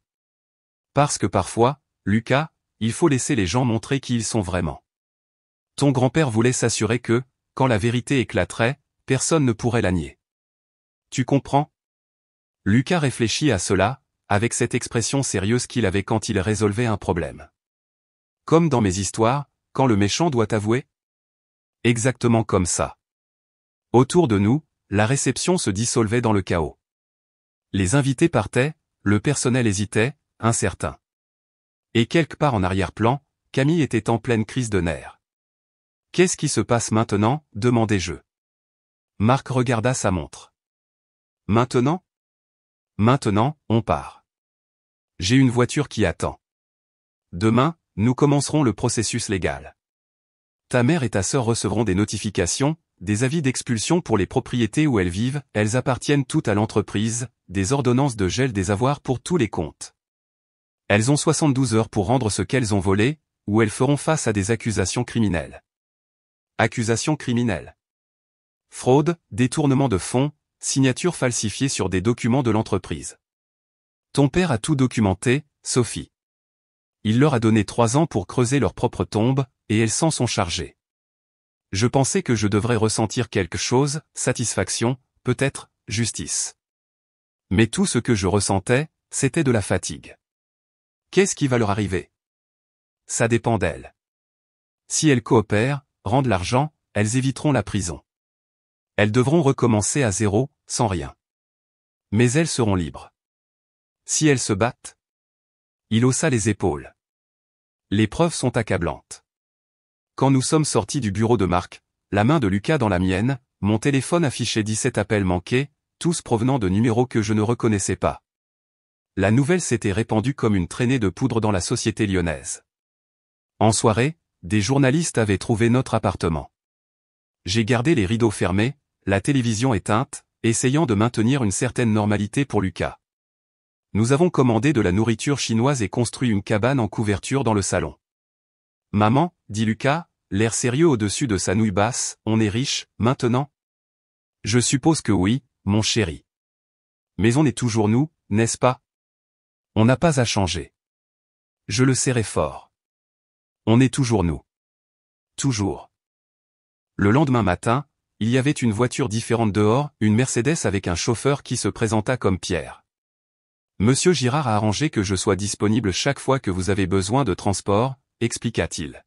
Parce que parfois, Lucas, il faut laisser les gens montrer qui ils sont vraiment. Ton grand-père voulait s'assurer que, quand la vérité éclaterait, personne ne pourrait la nier. Tu comprends? Lucas réfléchit à cela, avec cette expression sérieuse qu'il avait quand il résolvait un problème. Comme dans mes histoires, quand le méchant doit avouer? Exactement comme ça. Autour de nous, la réception se dissolvait dans le chaos. Les invités partaient, le personnel hésitait, incertain. Et quelque part en arrière-plan, Camille était en pleine crise de nerfs. Qu'est-ce qui se passe maintenant? Demandai-je. Marc regarda sa montre. Maintenant? Maintenant, on part. J'ai une voiture qui attend. Demain, nous commencerons le processus légal. Ta mère et ta sœur recevront des notifications, des avis d'expulsion pour les propriétés où elles vivent, elles appartiennent toutes à l'entreprise, des ordonnances de gel des avoirs pour tous les comptes. Elles ont 72 heures pour rendre ce qu'elles ont volé, ou elles feront face à des accusations criminelles. Accusations criminelles. Fraude, détournement de fonds, signature falsifiée sur des documents de l'entreprise. Ton père a tout documenté, Sophie. Il leur a donné 3 ans pour creuser leur propre tombe, et elles s'en sont chargées. Je pensais que je devrais ressentir quelque chose, satisfaction, peut-être, justice. Mais tout ce que je ressentais, c'était de la fatigue. Qu'est-ce qui va leur arriver? Ça dépend d'elles. Si elles coopèrent, rendent l'argent, elles éviteront la prison. Elles devront recommencer à zéro, sans rien. Mais elles seront libres. Si elles se battent? Il haussa les épaules. Les preuves sont accablantes. Quand nous sommes sortis du bureau de Marc, la main de Lucas dans la mienne, mon téléphone affichait 17 appels manqués, tous provenant de numéros que je ne reconnaissais pas. La nouvelle s'était répandue comme une traînée de poudre dans la société lyonnaise. En soirée, des journalistes avaient trouvé notre appartement. J'ai gardé les rideaux fermés, la télévision éteinte, essayant de maintenir une certaine normalité pour Lucas. Nous avons commandé de la nourriture chinoise et construit une cabane en couverture dans le salon. Maman, dit Lucas, l'air sérieux au-dessus de sa nouille basse, on est riche, maintenant? Je suppose que oui, mon chéri. Mais on est toujours nous, n'est-ce pas? On n'a pas à changer. Je le serrai fort. On est toujours nous. Toujours. Le lendemain matin, il y avait une voiture différente dehors, une Mercedes avec un chauffeur qui se présenta comme Pierre. Monsieur Girard a arrangé que je sois disponible chaque fois que vous avez besoin de transport, expliqua-t-il.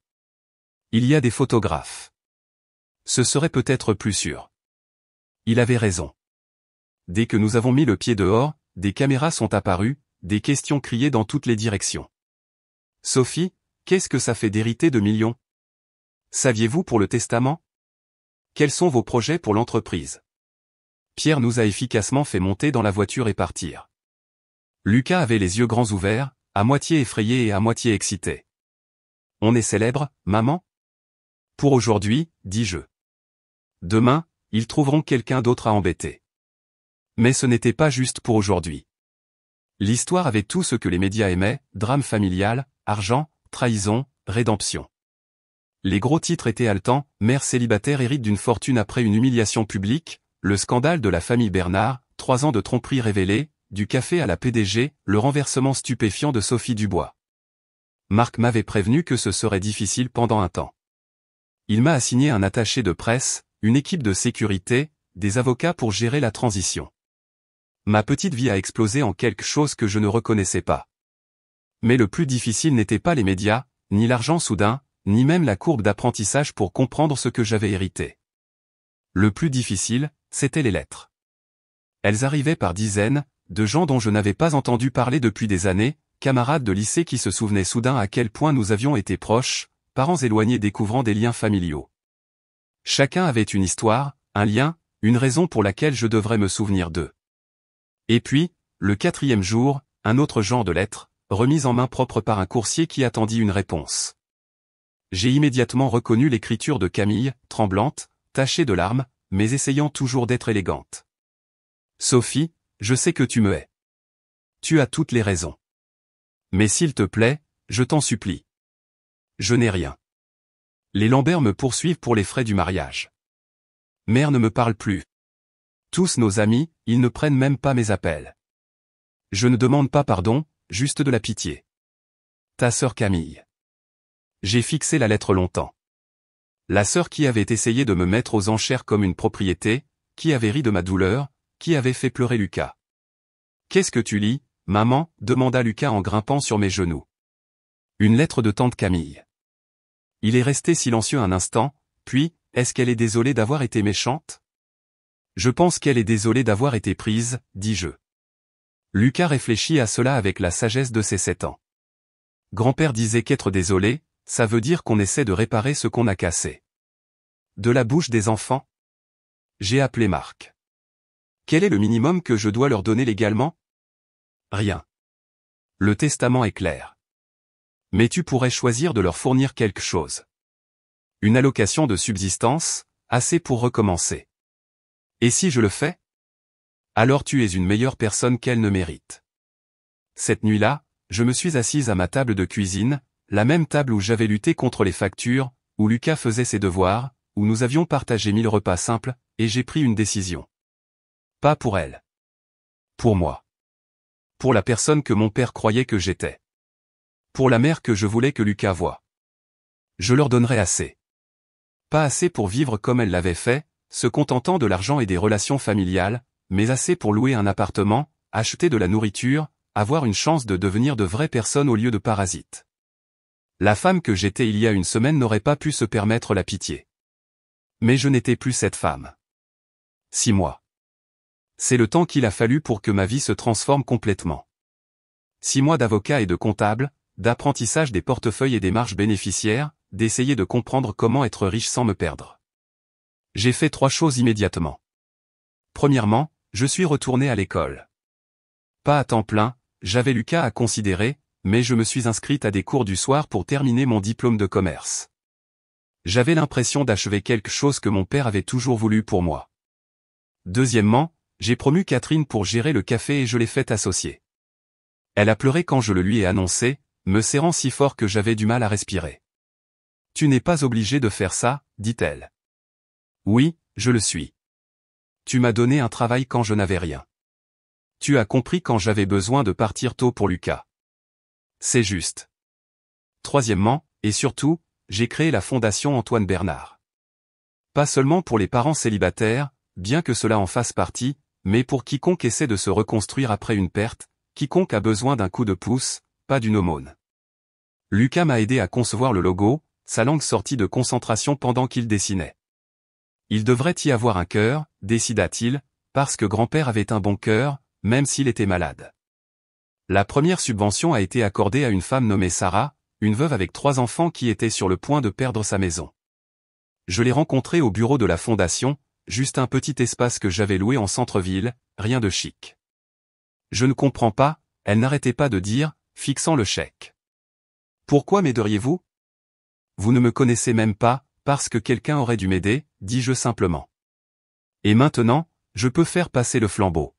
Il y a des photographes. Ce serait peut-être plus sûr. Il avait raison. Dès que nous avons mis le pied dehors, des caméras sont apparues, des questions criées dans toutes les directions. Sophie, qu'est-ce que ça fait d'hériter de millions? Saviez-vous pour le testament? Quels sont vos projets pour l'entreprise? Pierre nous a efficacement fait monter dans la voiture et partir. Lucas avait les yeux grands ouverts, à moitié effrayé et à moitié excité. On est célèbre, maman? Pour aujourd'hui, dis-je. Demain, ils trouveront quelqu'un d'autre à embêter. Mais ce n'était pas juste pour aujourd'hui. L'histoire avait tout ce que les médias aimaient, drame familial, argent, trahison, rédemption. Les gros titres étaient haletants, mère célibataire hérite d'une fortune après une humiliation publique, le scandale de la famille Bernard, 3 ans de tromperie révélée, du café à la PDG, le renversement stupéfiant de Sophie Dubois. Marc m'avait prévenu que ce serait difficile pendant un temps. Il m'a assigné un attaché de presse, une équipe de sécurité, des avocats pour gérer la transition. Ma petite vie a explosé en quelque chose que je ne reconnaissais pas. Mais le plus difficile n'était pas les médias, ni l'argent soudain, ni même la courbe d'apprentissage pour comprendre ce que j'avais hérité. Le plus difficile, c'était les lettres. Elles arrivaient par dizaines, de gens dont je n'avais pas entendu parler depuis des années, camarades de lycée qui se souvenaient soudain à quel point nous avions été proches, parents éloignés découvrant des liens familiaux. Chacun avait une histoire, un lien, une raison pour laquelle je devrais me souvenir d'eux. Et puis, le 4e jour, un autre genre de lettre, remise en main propre par un coursier qui attendit une réponse. J'ai immédiatement reconnu l'écriture de Camille, tremblante, tachée de larmes, mais essayant toujours d'être élégante. Sophie, je sais que tu me hais. Tu as toutes les raisons. Mais s'il te plaît, je t'en supplie. Je n'ai rien. Les Lambert me poursuivent pour les frais du mariage. Mère ne me parle plus. Tous nos amis, ils ne prennent même pas mes appels. Je ne demande pas pardon, juste de la pitié. Ta sœur Camille. J'ai fixé la lettre longtemps. La sœur qui avait essayé de me mettre aux enchères comme une propriété, qui avait ri de ma douleur, qui avait fait pleurer Lucas. Qu'est-ce que tu lis, maman, demanda Lucas en grimpant sur mes genoux. Une lettre de tante Camille. Il est resté silencieux un instant, puis, est-ce qu'elle est désolée d'avoir été méchante? Je pense qu'elle est désolée d'avoir été prise, dis-je. Lucas réfléchit à cela avec la sagesse de ses 7 ans. Grand-père disait qu'être désolé, ça veut dire qu'on essaie de réparer ce qu'on a cassé. De la bouche des enfants? J'ai appelé Marc. Quel est le minimum que je dois leur donner légalement? Rien. Le testament est clair. Mais tu pourrais choisir de leur fournir quelque chose. Une allocation de subsistance, assez pour recommencer. Et si je le fais? Alors tu es une meilleure personne qu'elle ne mérite. Cette nuit-là, je me suis assise à ma table de cuisine, la même table où j'avais lutté contre les factures, où Lucas faisait ses devoirs, où nous avions partagé 1000 repas simples, et j'ai pris une décision. Pas pour elle. Pour moi. Pour la personne que mon père croyait que j'étais. Pour la mère que je voulais que Lucas voie. Je leur donnerai assez. Pas assez pour vivre comme elle l'avait fait, se contentant de l'argent et des relations familiales, mais assez pour louer un appartement, acheter de la nourriture, avoir une chance de devenir de vraies personnes au lieu de parasites. La femme que j'étais il y a une semaine n'aurait pas pu se permettre la pitié. Mais je n'étais plus cette femme. 6 mois. C'est le temps qu'il a fallu pour que ma vie se transforme complètement. 6 mois d'avocat et de comptable, d'apprentissage des portefeuilles et des marges bénéficiaires, d'essayer de comprendre comment être riche sans me perdre. J'ai fait 3 choses immédiatement. Premièrement, je suis retourné à l'école. Pas à temps plein, j'avais Lucas à considérer, mais je me suis inscrite à des cours du soir pour terminer mon diplôme de commerce. J'avais l'impression d'achever quelque chose que mon père avait toujours voulu pour moi. Deuxièmement, j'ai promu Catherine pour gérer le café et je l'ai faite associée. Elle a pleuré quand je le lui ai annoncé, me serrant si fort que j'avais du mal à respirer. Tu n'es pas obligé de faire ça, dit-elle. Oui, je le suis. Tu m'as donné un travail quand je n'avais rien. Tu as compris quand j'avais besoin de partir tôt pour Lucas. C'est juste. Troisièmement, et surtout, j'ai créé la Fondation Antoine Bernard. Pas seulement pour les parents célibataires, bien que cela en fasse partie, mais pour quiconque essaie de se reconstruire après une perte, quiconque a besoin d'un coup de pouce, pas d'une aumône. Lucas m'a aidé à concevoir le logo, sa langue sortie de concentration pendant qu'il dessinait. Il devrait y avoir un cœur, décida-t-il, parce que grand-père avait un bon cœur, même s'il était malade. La première subvention a été accordée à une femme nommée Sarah, une veuve avec 3 enfants qui était sur le point de perdre sa maison. Je l'ai rencontrée au bureau de la fondation, juste un petit espace que j'avais loué en centre-ville, rien de chic. Je ne comprends pas, elle n'arrêtait pas de dire, fixant le chèque. Pourquoi m'aideriez-vous? Vous ne me connaissez même pas, parce que quelqu'un aurait dû m'aider, dis-je simplement. Et maintenant, je peux faire passer le flambeau.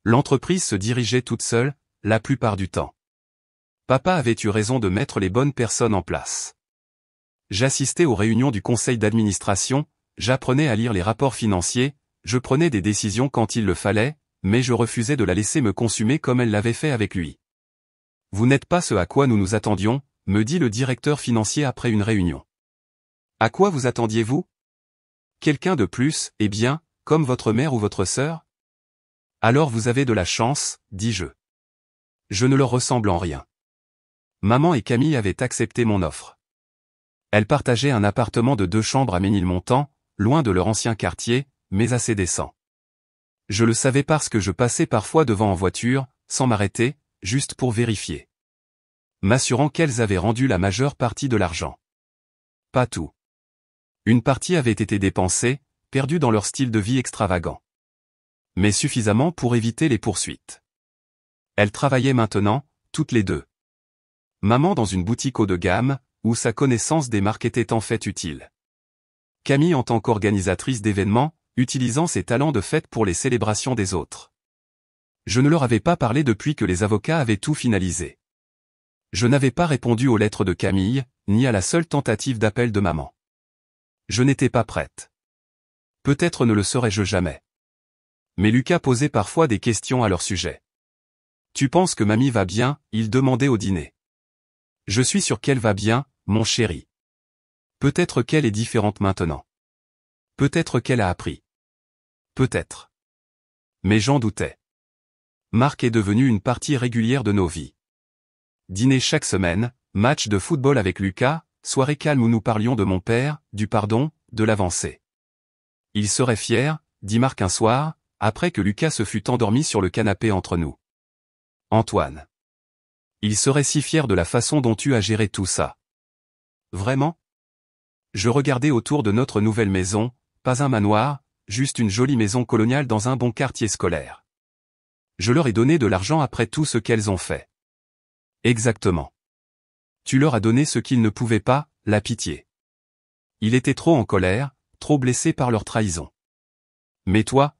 L'entreprise se dirigeait toute seule, la plupart du temps. Papa avait eu raison de mettre les bonnes personnes en place. J'assistais aux réunions du conseil d'administration, j'apprenais à lire les rapports financiers, je prenais des décisions quand il le fallait, mais je refusais de la laisser me consumer comme elle l'avait fait avec lui. Vous n'êtes pas ce à quoi nous nous attendions, me dit le directeur financier après une réunion. À quoi vous attendiez-vous? Quelqu'un de plus, eh bien, comme votre mère ou votre sœur? Alors vous avez de la chance, dis-je. Je ne leur ressemble en rien. Maman et Camille avaient accepté mon offre. Elles partageaient un appartement de 2 chambres à Ménilmontant, loin de leur ancien quartier, mais assez décent. Je le savais parce que je passais parfois devant en voiture, sans m'arrêter, juste pour vérifier. M'assurant qu'elles avaient rendu la majeure partie de l'argent. Pas tout. Une partie avait été dépensée, perdue dans leur style de vie extravagant. Mais suffisamment pour éviter les poursuites. Elles travaillaient maintenant, toutes les deux. Maman dans une boutique haut de gamme, où sa connaissance des marques était en fait utile. Camille en tant qu'organisatrice d'événements, utilisant ses talents de fête pour les célébrations des autres. Je ne leur avais pas parlé depuis que les avocats avaient tout finalisé. Je n'avais pas répondu aux lettres de Camille, ni à la seule tentative d'appel de maman. Je n'étais pas prête. Peut-être ne le serais-je jamais. Mais Lucas posait parfois des questions à leur sujet. « Tu penses que mamie va bien ?» il demandait au dîner. « Je suis sûr qu'elle va bien, mon chéri. Peut-être qu'elle est différente maintenant. Peut-être qu'elle a appris. Peut-être. » Mais j'en doutais. Marc est devenu une partie régulière de nos vies. Dîner chaque semaine, match de football avec Lucas, soirée calme où nous parlions de mon père, du pardon, de l'avancée. Il serait fier, dit Marc un soir, après que Lucas se fût endormi sur le canapé entre nous. Antoine. Il serait si fier de la façon dont tu as géré tout ça. Vraiment? Je regardais autour de notre nouvelle maison, pas un manoir, juste une jolie maison coloniale dans un bon quartier scolaire. Je leur ai donné de l'argent après tout ce qu'elles ont fait. Exactement. Tu leur as donné ce qu'ils ne pouvaient pas, la pitié. Il était trop en colère, trop blessé par leur trahison. Mais toi,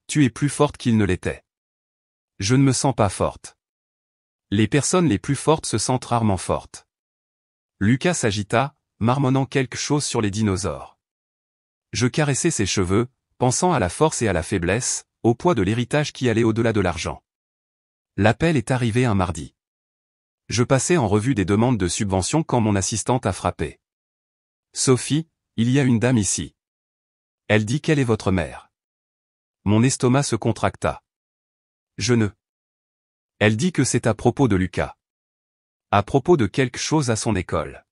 tu es plus forte qu'ils ne l'étaient. Je ne me sens pas forte. Les personnes les plus fortes se sentent rarement fortes. Lucas s'agita, marmonnant quelque chose sur les dinosaures. Je caressais ses cheveux, pensant à la force et à la faiblesse, au poids de l'héritage qui allait au-delà de l'argent. L'appel est arrivé un mardi. Je passais en revue des demandes de subvention quand mon assistante a frappé. « Sophie, il y a une dame ici. Elle dit qu'elle est votre mère. » Mon estomac se contracta. Je ne. Elle dit que c'est à propos de Lucas. À propos de quelque chose à son école.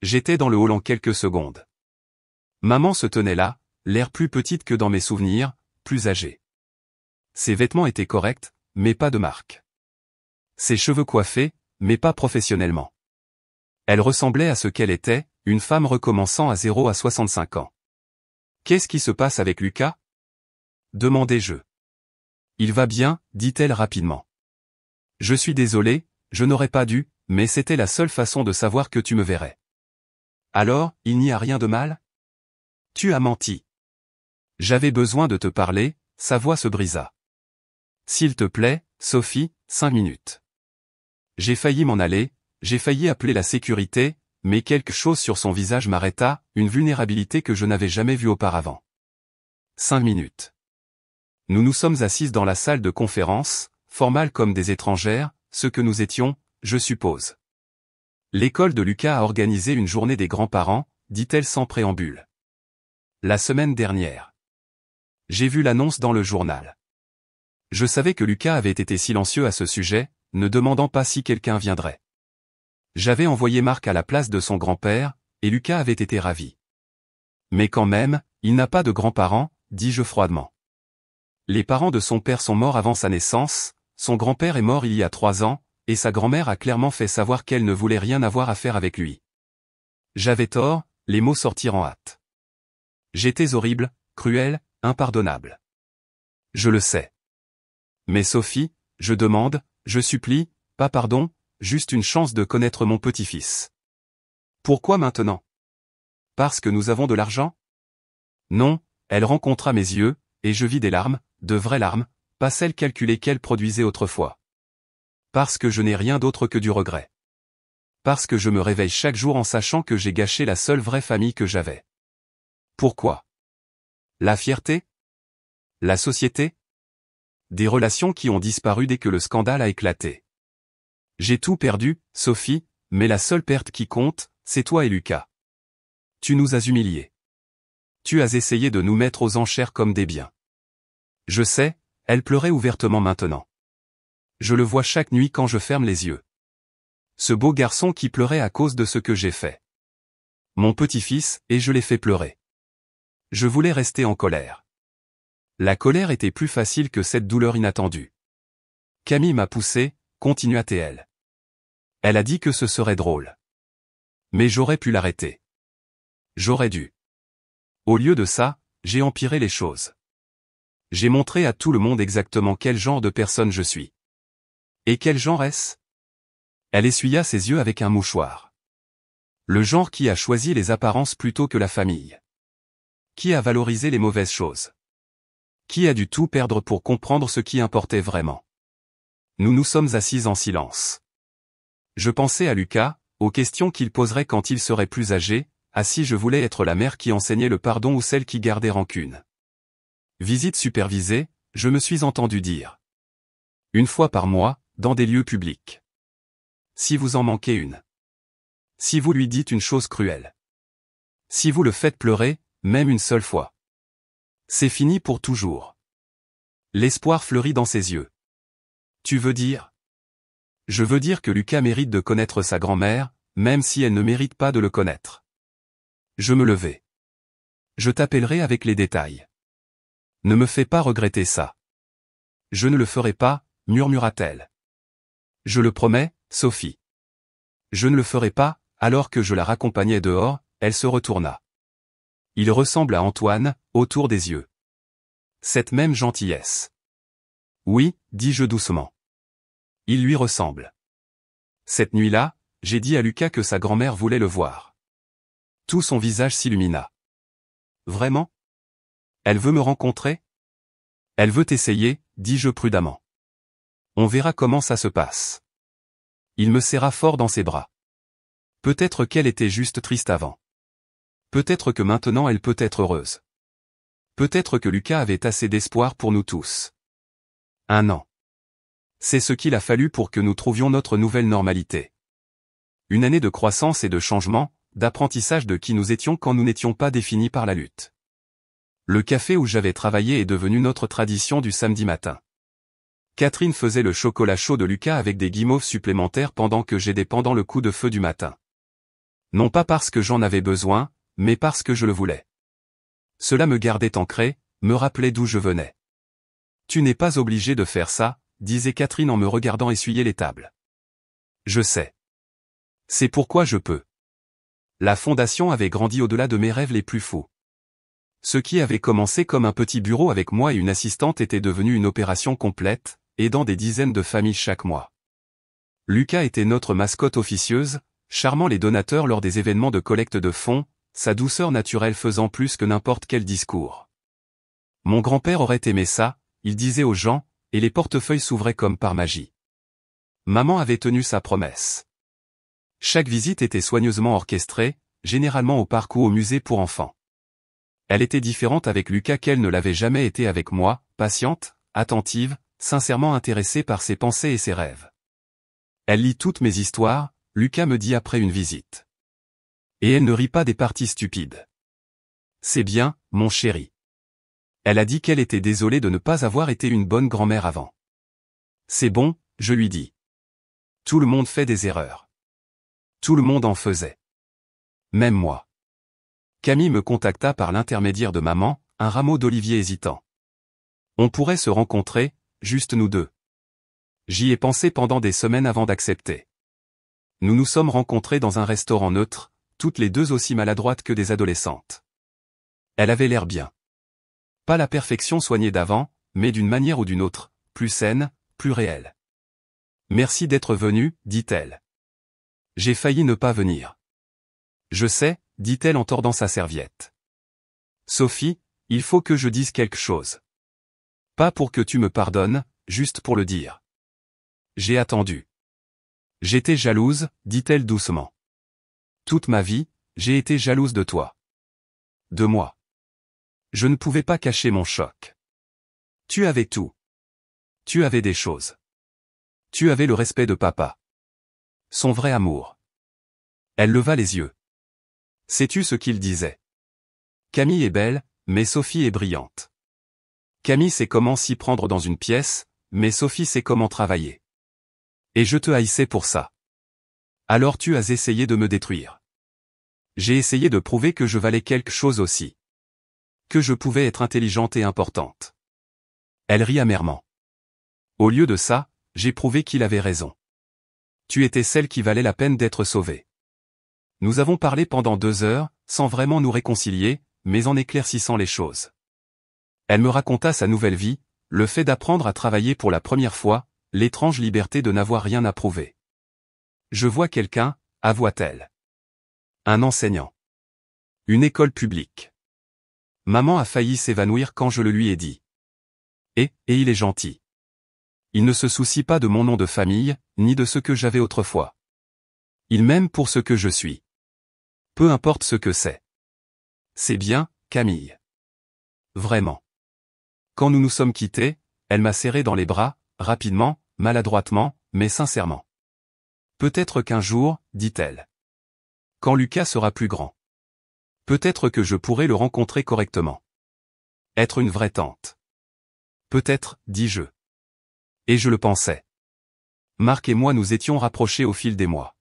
J'étais dans le hall en quelques secondes. Maman se tenait là, l'air plus petite que dans mes souvenirs, plus âgée. Ses vêtements étaient corrects, mais pas de marque. Ses cheveux coiffés, mais pas professionnellement. Elle ressemblait à ce qu'elle était, une femme recommençant à 0 à 65 ans. « Qu'est-ce qui se passe avec Lucas ?» demandai-je. « Il va bien, dit-elle rapidement. Je suis désolé, je n'aurais pas dû, mais c'était la seule façon de savoir que tu me verrais. Alors, il n'y a rien de mal ? Tu as menti. J'avais besoin de te parler, sa voix se brisa. S'il te plaît, Sophie, 5 minutes. J'ai failli m'en aller, j'ai failli appeler la sécurité, mais quelque chose sur son visage m'arrêta, une vulnérabilité que je n'avais jamais vue auparavant. 5 minutes. Nous nous sommes assises dans la salle de conférence, formales comme des étrangères, ce que nous étions, je suppose. L'école de Lucas a organisé une journée des grands-parents, dit-elle sans préambule. La semaine dernière. J'ai vu l'annonce dans le journal. Je savais que Lucas avait été silencieux à ce sujet, ne demandant pas si quelqu'un viendrait. J'avais envoyé Marc à la place de son grand-père, et Lucas avait été ravi. Mais quand même, il n'a pas de grands-parents, dis-je froidement. Les parents de son père sont morts avant sa naissance, son grand-père est mort il y a 3 ans, et sa grand-mère a clairement fait savoir qu'elle ne voulait rien avoir à faire avec lui. J'avais tort, les mots sortirent en hâte. J'étais horrible, cruel, impardonnable. Je le sais. Mais Sophie, je demande, je supplie, pas pardon, juste une chance de connaître mon petit-fils. Pourquoi maintenant? Parce que nous avons de l'argent? Non, elle rencontra mes yeux, et je vis des larmes, de vraies larmes, pas celles calculées qu'elle produisait autrefois. Parce que je n'ai rien d'autre que du regret. Parce que je me réveille chaque jour en sachant que j'ai gâché la seule vraie famille que j'avais. Pourquoi? La fierté? La société? Des relations qui ont disparu dès que le scandale a éclaté. J'ai tout perdu, Sophie, mais la seule perte qui compte, c'est toi et Lucas. Tu nous as humiliés. Tu as essayé de nous mettre aux enchères comme des biens. Je sais, elle pleurait ouvertement maintenant. Je le vois chaque nuit quand je ferme les yeux. Ce beau garçon qui pleurait à cause de ce que j'ai fait. Mon petit-fils, et je l'ai fait pleurer. Je voulais rester en colère. La colère était plus facile que cette douleur inattendue. Camille m'a poussé, continua-t-elle. Elle a dit que ce serait drôle. Mais j'aurais pu l'arrêter. J'aurais dû. Au lieu de ça, j'ai empiré les choses. J'ai montré à tout le monde exactement quel genre de personne je suis. Et quel genre est-ce? Elle essuya ses yeux avec un mouchoir. Le genre qui a choisi les apparences plutôt que la famille. Qui a valorisé les mauvaises choses. Qui a dû tout perdre pour comprendre ce qui importait vraiment. Nous nous sommes assis en silence. Je pensais à Lucas, aux questions qu'il poserait quand il serait plus âgé, à si je voulais être la mère qui enseignait le pardon ou celle qui gardait rancune. Visite supervisée, je me suis entendu dire. Une fois par mois, dans des lieux publics. Si vous en manquez une. Si vous lui dites une chose cruelle. Si vous le faites pleurer, même une seule fois. C'est fini pour toujours. L'espoir fleurit dans ses yeux. Tu veux dire? Je veux dire que Lucas mérite de connaître sa grand-mère, même si elle ne mérite pas de le connaître. Je me levai. Je t'appellerai avec les détails. Ne me fais pas regretter ça. Je ne le ferai pas, murmura-t-elle. Je le promets, Sophie. Je ne le ferai pas, alors que je la raccompagnais dehors, elle se retourna. Il ressemble à Antoine, autour des yeux. Cette même gentillesse. Oui, dis-je doucement. Il lui ressemble. Cette nuit-là, j'ai dit à Lucas que sa grand-mère voulait le voir. Tout son visage s'illumina. Vraiment? Elle veut me rencontrer? Elle veut essayer, dis-je prudemment. On verra comment ça se passe. Il me serra fort dans ses bras. Peut-être qu'elle était juste triste avant. Peut-être que maintenant elle peut être heureuse. Peut-être que Lucas avait assez d'espoir pour nous tous. 1 an. C'est ce qu'il a fallu pour que nous trouvions notre nouvelle normalité. Une année de croissance et de changement, d'apprentissage de qui nous étions quand nous n'étions pas définis par la lutte. Le café où j'avais travaillé est devenu notre tradition du samedi matin. Catherine faisait le chocolat chaud de Lucas avec des guimauves supplémentaires pendant que j'aidais pendant le coup de feu du matin. Non pas parce que j'en avais besoin, mais parce que je le voulais. Cela me gardait ancré, me rappelait d'où je venais. Tu n'es pas obligé de faire ça, disait Catherine en me regardant essuyer les tables. Je sais. C'est pourquoi je peux. La fondation avait grandi au-delà de mes rêves les plus fous. Ce qui avait commencé comme un petit bureau avec moi et une assistante était devenu une opération complète, aidant des dizaines de familles chaque mois. Lucas était notre mascotte officieuse, charmant les donateurs lors des événements de collecte de fonds, sa douceur naturelle faisant plus que n'importe quel discours. Mon grand-père aurait aimé ça, il disait aux gens, et les portefeuilles s'ouvraient comme par magie. Maman avait tenu sa promesse. Chaque visite était soigneusement orchestrée, généralement au parc ou au musée pour enfants. Elle était différente avec Lucas qu'elle ne l'avait jamais été avec moi, patiente, attentive, sincèrement intéressée par ses pensées et ses rêves. Elle lit toutes mes histoires, Lucas me dit après une visite. Et elle ne rit pas des parties stupides. C'est bien, mon chéri. Elle a dit qu'elle était désolée de ne pas avoir été une bonne grand-mère avant. C'est bon, je lui dis. Tout le monde fait des erreurs. Tout le monde en faisait. Même moi. Camille me contacta par l'intermédiaire de maman, un rameau d'olivier hésitant. On pourrait se rencontrer, juste nous deux. J'y ai pensé pendant des semaines avant d'accepter. Nous nous sommes rencontrés dans un restaurant neutre, toutes les deux aussi maladroites que des adolescentes. Elle avait l'air bien. Pas la perfection soignée d'avant, mais d'une manière ou d'une autre, plus saine, plus réelle. Merci d'être venu, dit-elle. J'ai failli ne pas venir. Je sais, dit-elle en tordant sa serviette. Sophie, il faut que je dise quelque chose. Pas pour que tu me pardonnes, juste pour le dire. J'ai attendu. J'étais jalouse, dit-elle doucement. Toute ma vie, j'ai été jalouse de toi. De moi. Je ne pouvais pas cacher mon choc. Tu avais tout. Tu avais des choses. Tu avais le respect de papa. Son vrai amour. Elle leva les yeux. Sais-tu ce qu'il disait? Camille est belle, mais Sophie est brillante. Camille sait comment s'y prendre dans une pièce, mais Sophie sait comment travailler. Et je te haïssais pour ça. Alors tu as essayé de me détruire. J'ai essayé de prouver que je valais quelque chose aussi. Que je pouvais être intelligente et importante. Elle rit amèrement. Au lieu de ça, j'ai prouvé qu'il avait raison. Tu étais celle qui valait la peine d'être sauvée. Nous avons parlé pendant 2 heures, sans vraiment nous réconcilier, mais en éclaircissant les choses. Elle me raconta sa nouvelle vie, le fait d'apprendre à travailler pour la première fois, l'étrange liberté de n'avoir rien à prouver. Je vois quelqu'un, avoua-t-elle. Un enseignant. Une école publique. Maman a failli s'évanouir quand je le lui ai dit. Et il est gentil. Il ne se soucie pas de mon nom de famille, ni de ce que j'avais autrefois. Il m'aime pour ce que je suis. Peu importe ce que c'est. C'est bien, Camille. Vraiment. Quand nous nous sommes quittés, elle m'a serré dans les bras, rapidement, maladroitement, mais sincèrement. Peut-être qu'un jour, dit-elle. Quand Lucas sera plus grand. Peut-être que je pourrai le rencontrer correctement. Être une vraie tante. Peut-être, dis-je. Et je le pensais. Marc et moi nous étions rapprochés au fil des mois.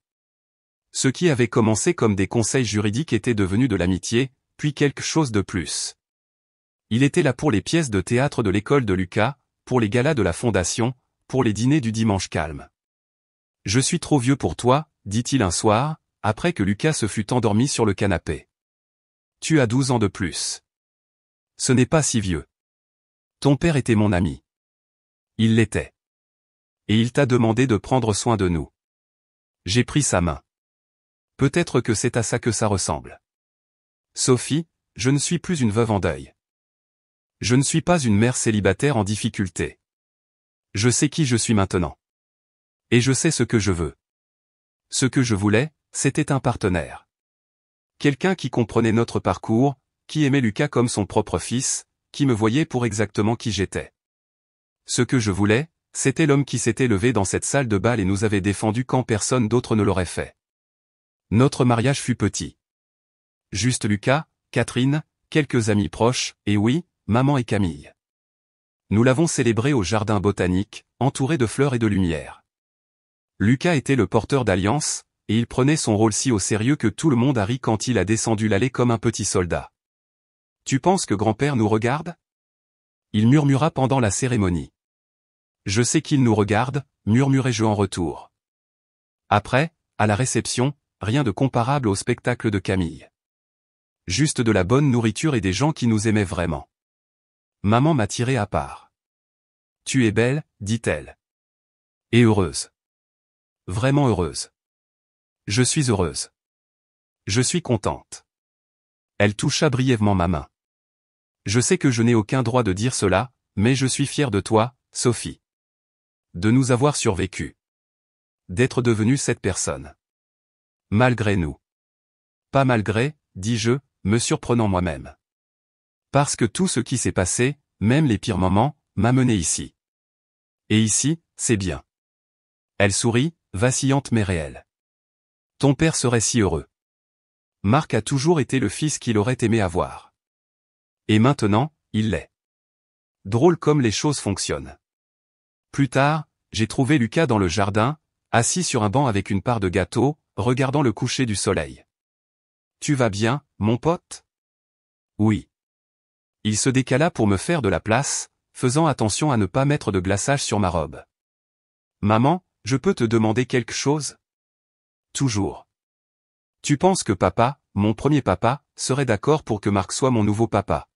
Ce qui avait commencé comme des conseils juridiques était devenu de l'amitié, puis quelque chose de plus. Il était là pour les pièces de théâtre de l'école de Lucas, pour les galas de la fondation, pour les dîners du dimanche calme. Je suis trop vieux pour toi, dit-il un soir, après que Lucas se fut endormi sur le canapé. Tu as 12 ans de plus. Ce n'est pas si vieux. Ton père était mon ami. Il l'était. Et il t'a demandé de prendre soin de nous. J'ai pris sa main. Peut-être que c'est à ça que ça ressemble. Sophie, je ne suis plus une veuve en deuil. Je ne suis pas une mère célibataire en difficulté. Je sais qui je suis maintenant. Et je sais ce que je veux. Ce que je voulais, c'était un partenaire. Quelqu'un qui comprenait notre parcours, qui aimait Lucas comme son propre fils, qui me voyait pour exactement qui j'étais. Ce que je voulais, c'était l'homme qui s'était levé dans cette salle de bal et nous avait défendus quand personne d'autre ne l'aurait fait. Notre mariage fut petit. Juste Lucas, Catherine, quelques amis proches, et oui, maman et Camille. Nous l'avons célébré au jardin botanique, entouré de fleurs et de lumière. Lucas était le porteur d'alliance, et il prenait son rôle si au sérieux que tout le monde a ri quand il a descendu l'allée comme un petit soldat. Tu penses que grand-père nous regarde? Il murmura pendant la cérémonie. Je sais qu'il nous regarde, murmurai-je en retour. Après, à la réception, rien de comparable au spectacle de Camille. Juste de la bonne nourriture et des gens qui nous aimaient vraiment. Maman m'a tiré à part. Tu es belle, dit-elle. Et heureuse. Vraiment heureuse. Je suis heureuse. Je suis contente. Elle toucha brièvement ma main. Je sais que je n'ai aucun droit de dire cela, mais je suis fier de toi, Sophie. De nous avoir survécu. D'être devenue cette personne. Malgré nous. Pas malgré, dis-je, me surprenant moi-même. Parce que tout ce qui s'est passé, même les pires moments, m'a mené ici. Et ici, c'est bien. Elle sourit, vacillante mais réelle. Ton père serait si heureux. Marc a toujours été le fils qu'il aurait aimé avoir. Et maintenant, il l'est. Drôle comme les choses fonctionnent. Plus tard, j'ai trouvé Lucas dans le jardin, assis sur un banc avec une part de gâteau, regardant le coucher du soleil. Tu vas bien, mon pote? Oui. Il se décala pour me faire de la place, faisant attention à ne pas mettre de glaçage sur ma robe. Maman, je peux te demander quelque chose? Toujours. Tu penses que papa, mon premier papa, serait d'accord pour que Marc soit mon nouveau papa?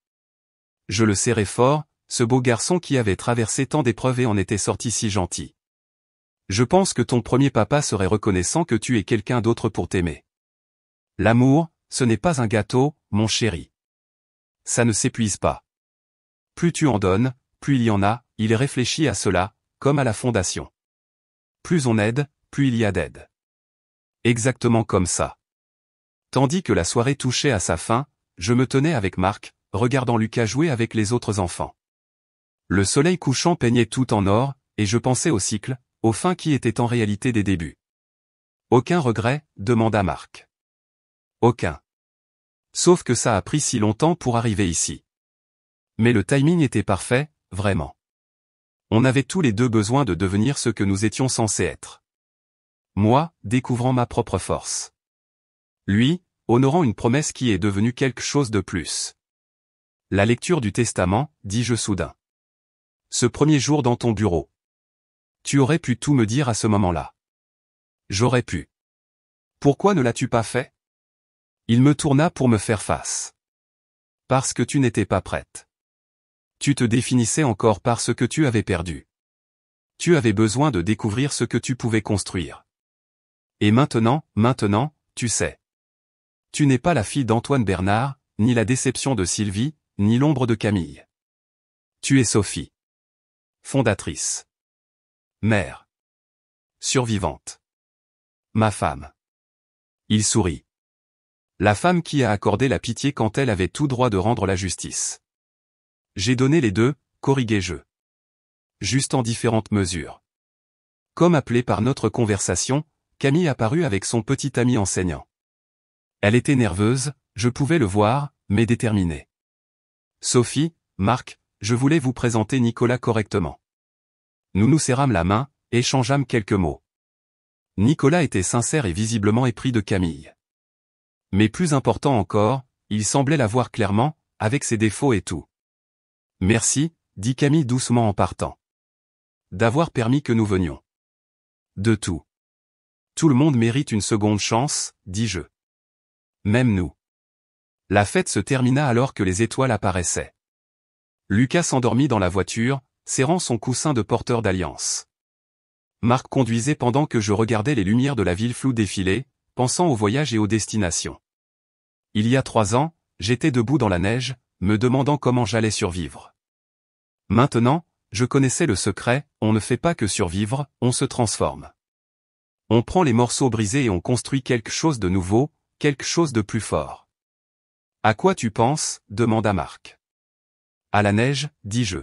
Je le serrai fort, ce beau garçon qui avait traversé tant d'épreuves et en était sorti si gentil. Je pense que ton premier papa serait reconnaissant que tu aies quelqu'un d'autre pour t'aimer. L'amour, ce n'est pas un gâteau, mon chéri. Ça ne s'épuise pas. Plus tu en donnes, plus il y en a, il réfléchit à cela, comme à la fondation. Plus on aide, plus il y a d'aide. Exactement comme ça. Tandis que la soirée touchait à sa fin, je me tenais avec Marc, regardant Lucas jouer avec les autres enfants. Le soleil couchant peignait tout en or, et je pensais au cycle, aux fins qui étaient en réalité des débuts. Aucun regret, demanda Marc. Aucun. Sauf que ça a pris si longtemps pour arriver ici. Mais le timing était parfait, vraiment. On avait tous les deux besoin de devenir ce que nous étions censés être. Moi, découvrant ma propre force. Lui, honorant une promesse qui est devenue quelque chose de plus. La lecture du testament, dis-je soudain. Ce premier jour dans ton bureau. Tu aurais pu tout me dire à ce moment-là. J'aurais pu. Pourquoi ne l'as-tu pas fait? Il me tourna pour me faire face. Parce que tu n'étais pas prête. Tu te définissais encore par ce que tu avais perdu. Tu avais besoin de découvrir ce que tu pouvais construire. Et maintenant, tu sais. Tu n'es pas la fille d'Antoine Bernard, ni la déception de Sylvie, ni l'ombre de Camille. Tu es Sophie. Fondatrice. Mère. Survivante. Ma femme. Il sourit. La femme qui a accordé la pitié quand elle avait tout droit de rendre la justice. J'ai donné les deux, corriguai-je. Juste en différentes mesures. Comme appelé par notre conversation, Camille apparut avec son petit ami enseignant. Elle était nerveuse, je pouvais le voir, mais déterminée. Sophie, Marc, je voulais vous présenter Nicolas correctement. Nous nous serrâmes la main, échangeâmes quelques mots. Nicolas était sincère et visiblement épris de Camille. Mais plus important encore, il semblait la voir clairement, avec ses défauts et tout. Merci, dit Camille doucement en partant. D'avoir permis que nous venions. De tout. Tout le monde mérite une seconde chance, dis-je. Même nous. La fête se termina alors que les étoiles apparaissaient. Lucas s'endormit dans la voiture, serrant son coussin de porteur d'alliance. Marc conduisait pendant que je regardais les lumières de la ville floue défiler, pensant au voyage et aux destinations. Il y a 3 ans, j'étais debout dans la neige, me demandant comment j'allais survivre. Maintenant, je connaissais le secret, on ne fait pas que survivre, on se transforme. On prend les morceaux brisés et on construit quelque chose de nouveau, quelque chose de plus fort. À quoi tu penses? Demanda Marc. À la neige, dis-je.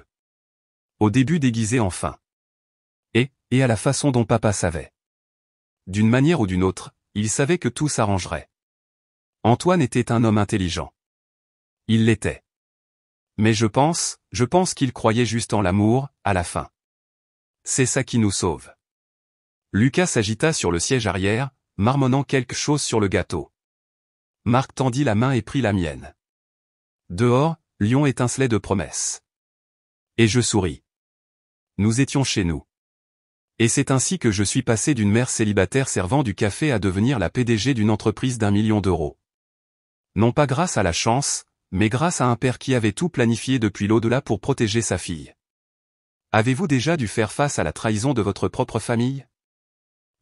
Au début déguisé enfin. Et à la façon dont papa savait. D'une manière ou d'une autre, il savait que tout s'arrangerait. Antoine était un homme intelligent. Il l'était. Mais je pense qu'il croyait juste en l'amour, à la fin. C'est ça qui nous sauve. Lucas s'agita sur le siège arrière, marmonnant quelque chose sur le gâteau. Marc tendit la main et prit la mienne. Dehors, Lyon étincelait de promesses. Et je souris. Nous étions chez nous. Et c'est ainsi que je suis passé d'une mère célibataire servant du café à devenir la PDG d'une entreprise d'1 million d'euros. Non pas grâce à la chance, mais grâce à un père qui avait tout planifié depuis l'au-delà pour protéger sa fille. Avez-vous déjà dû faire face à la trahison de votre propre famille?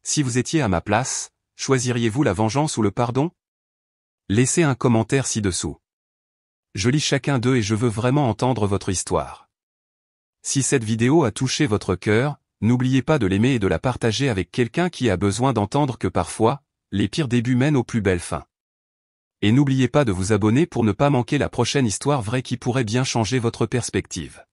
Si vous étiez à ma place, choisiriez-vous la vengeance ou le pardon? Laissez un commentaire ci-dessous. Je lis chacun d'eux et je veux vraiment entendre votre histoire. Si cette vidéo a touché votre cœur, n'oubliez pas de l'aimer et de la partager avec quelqu'un qui a besoin d'entendre que parfois, les pires débuts mènent aux plus belles fins. Et n'oubliez pas de vous abonner pour ne pas manquer la prochaine histoire vraie qui pourrait bien changer votre perspective.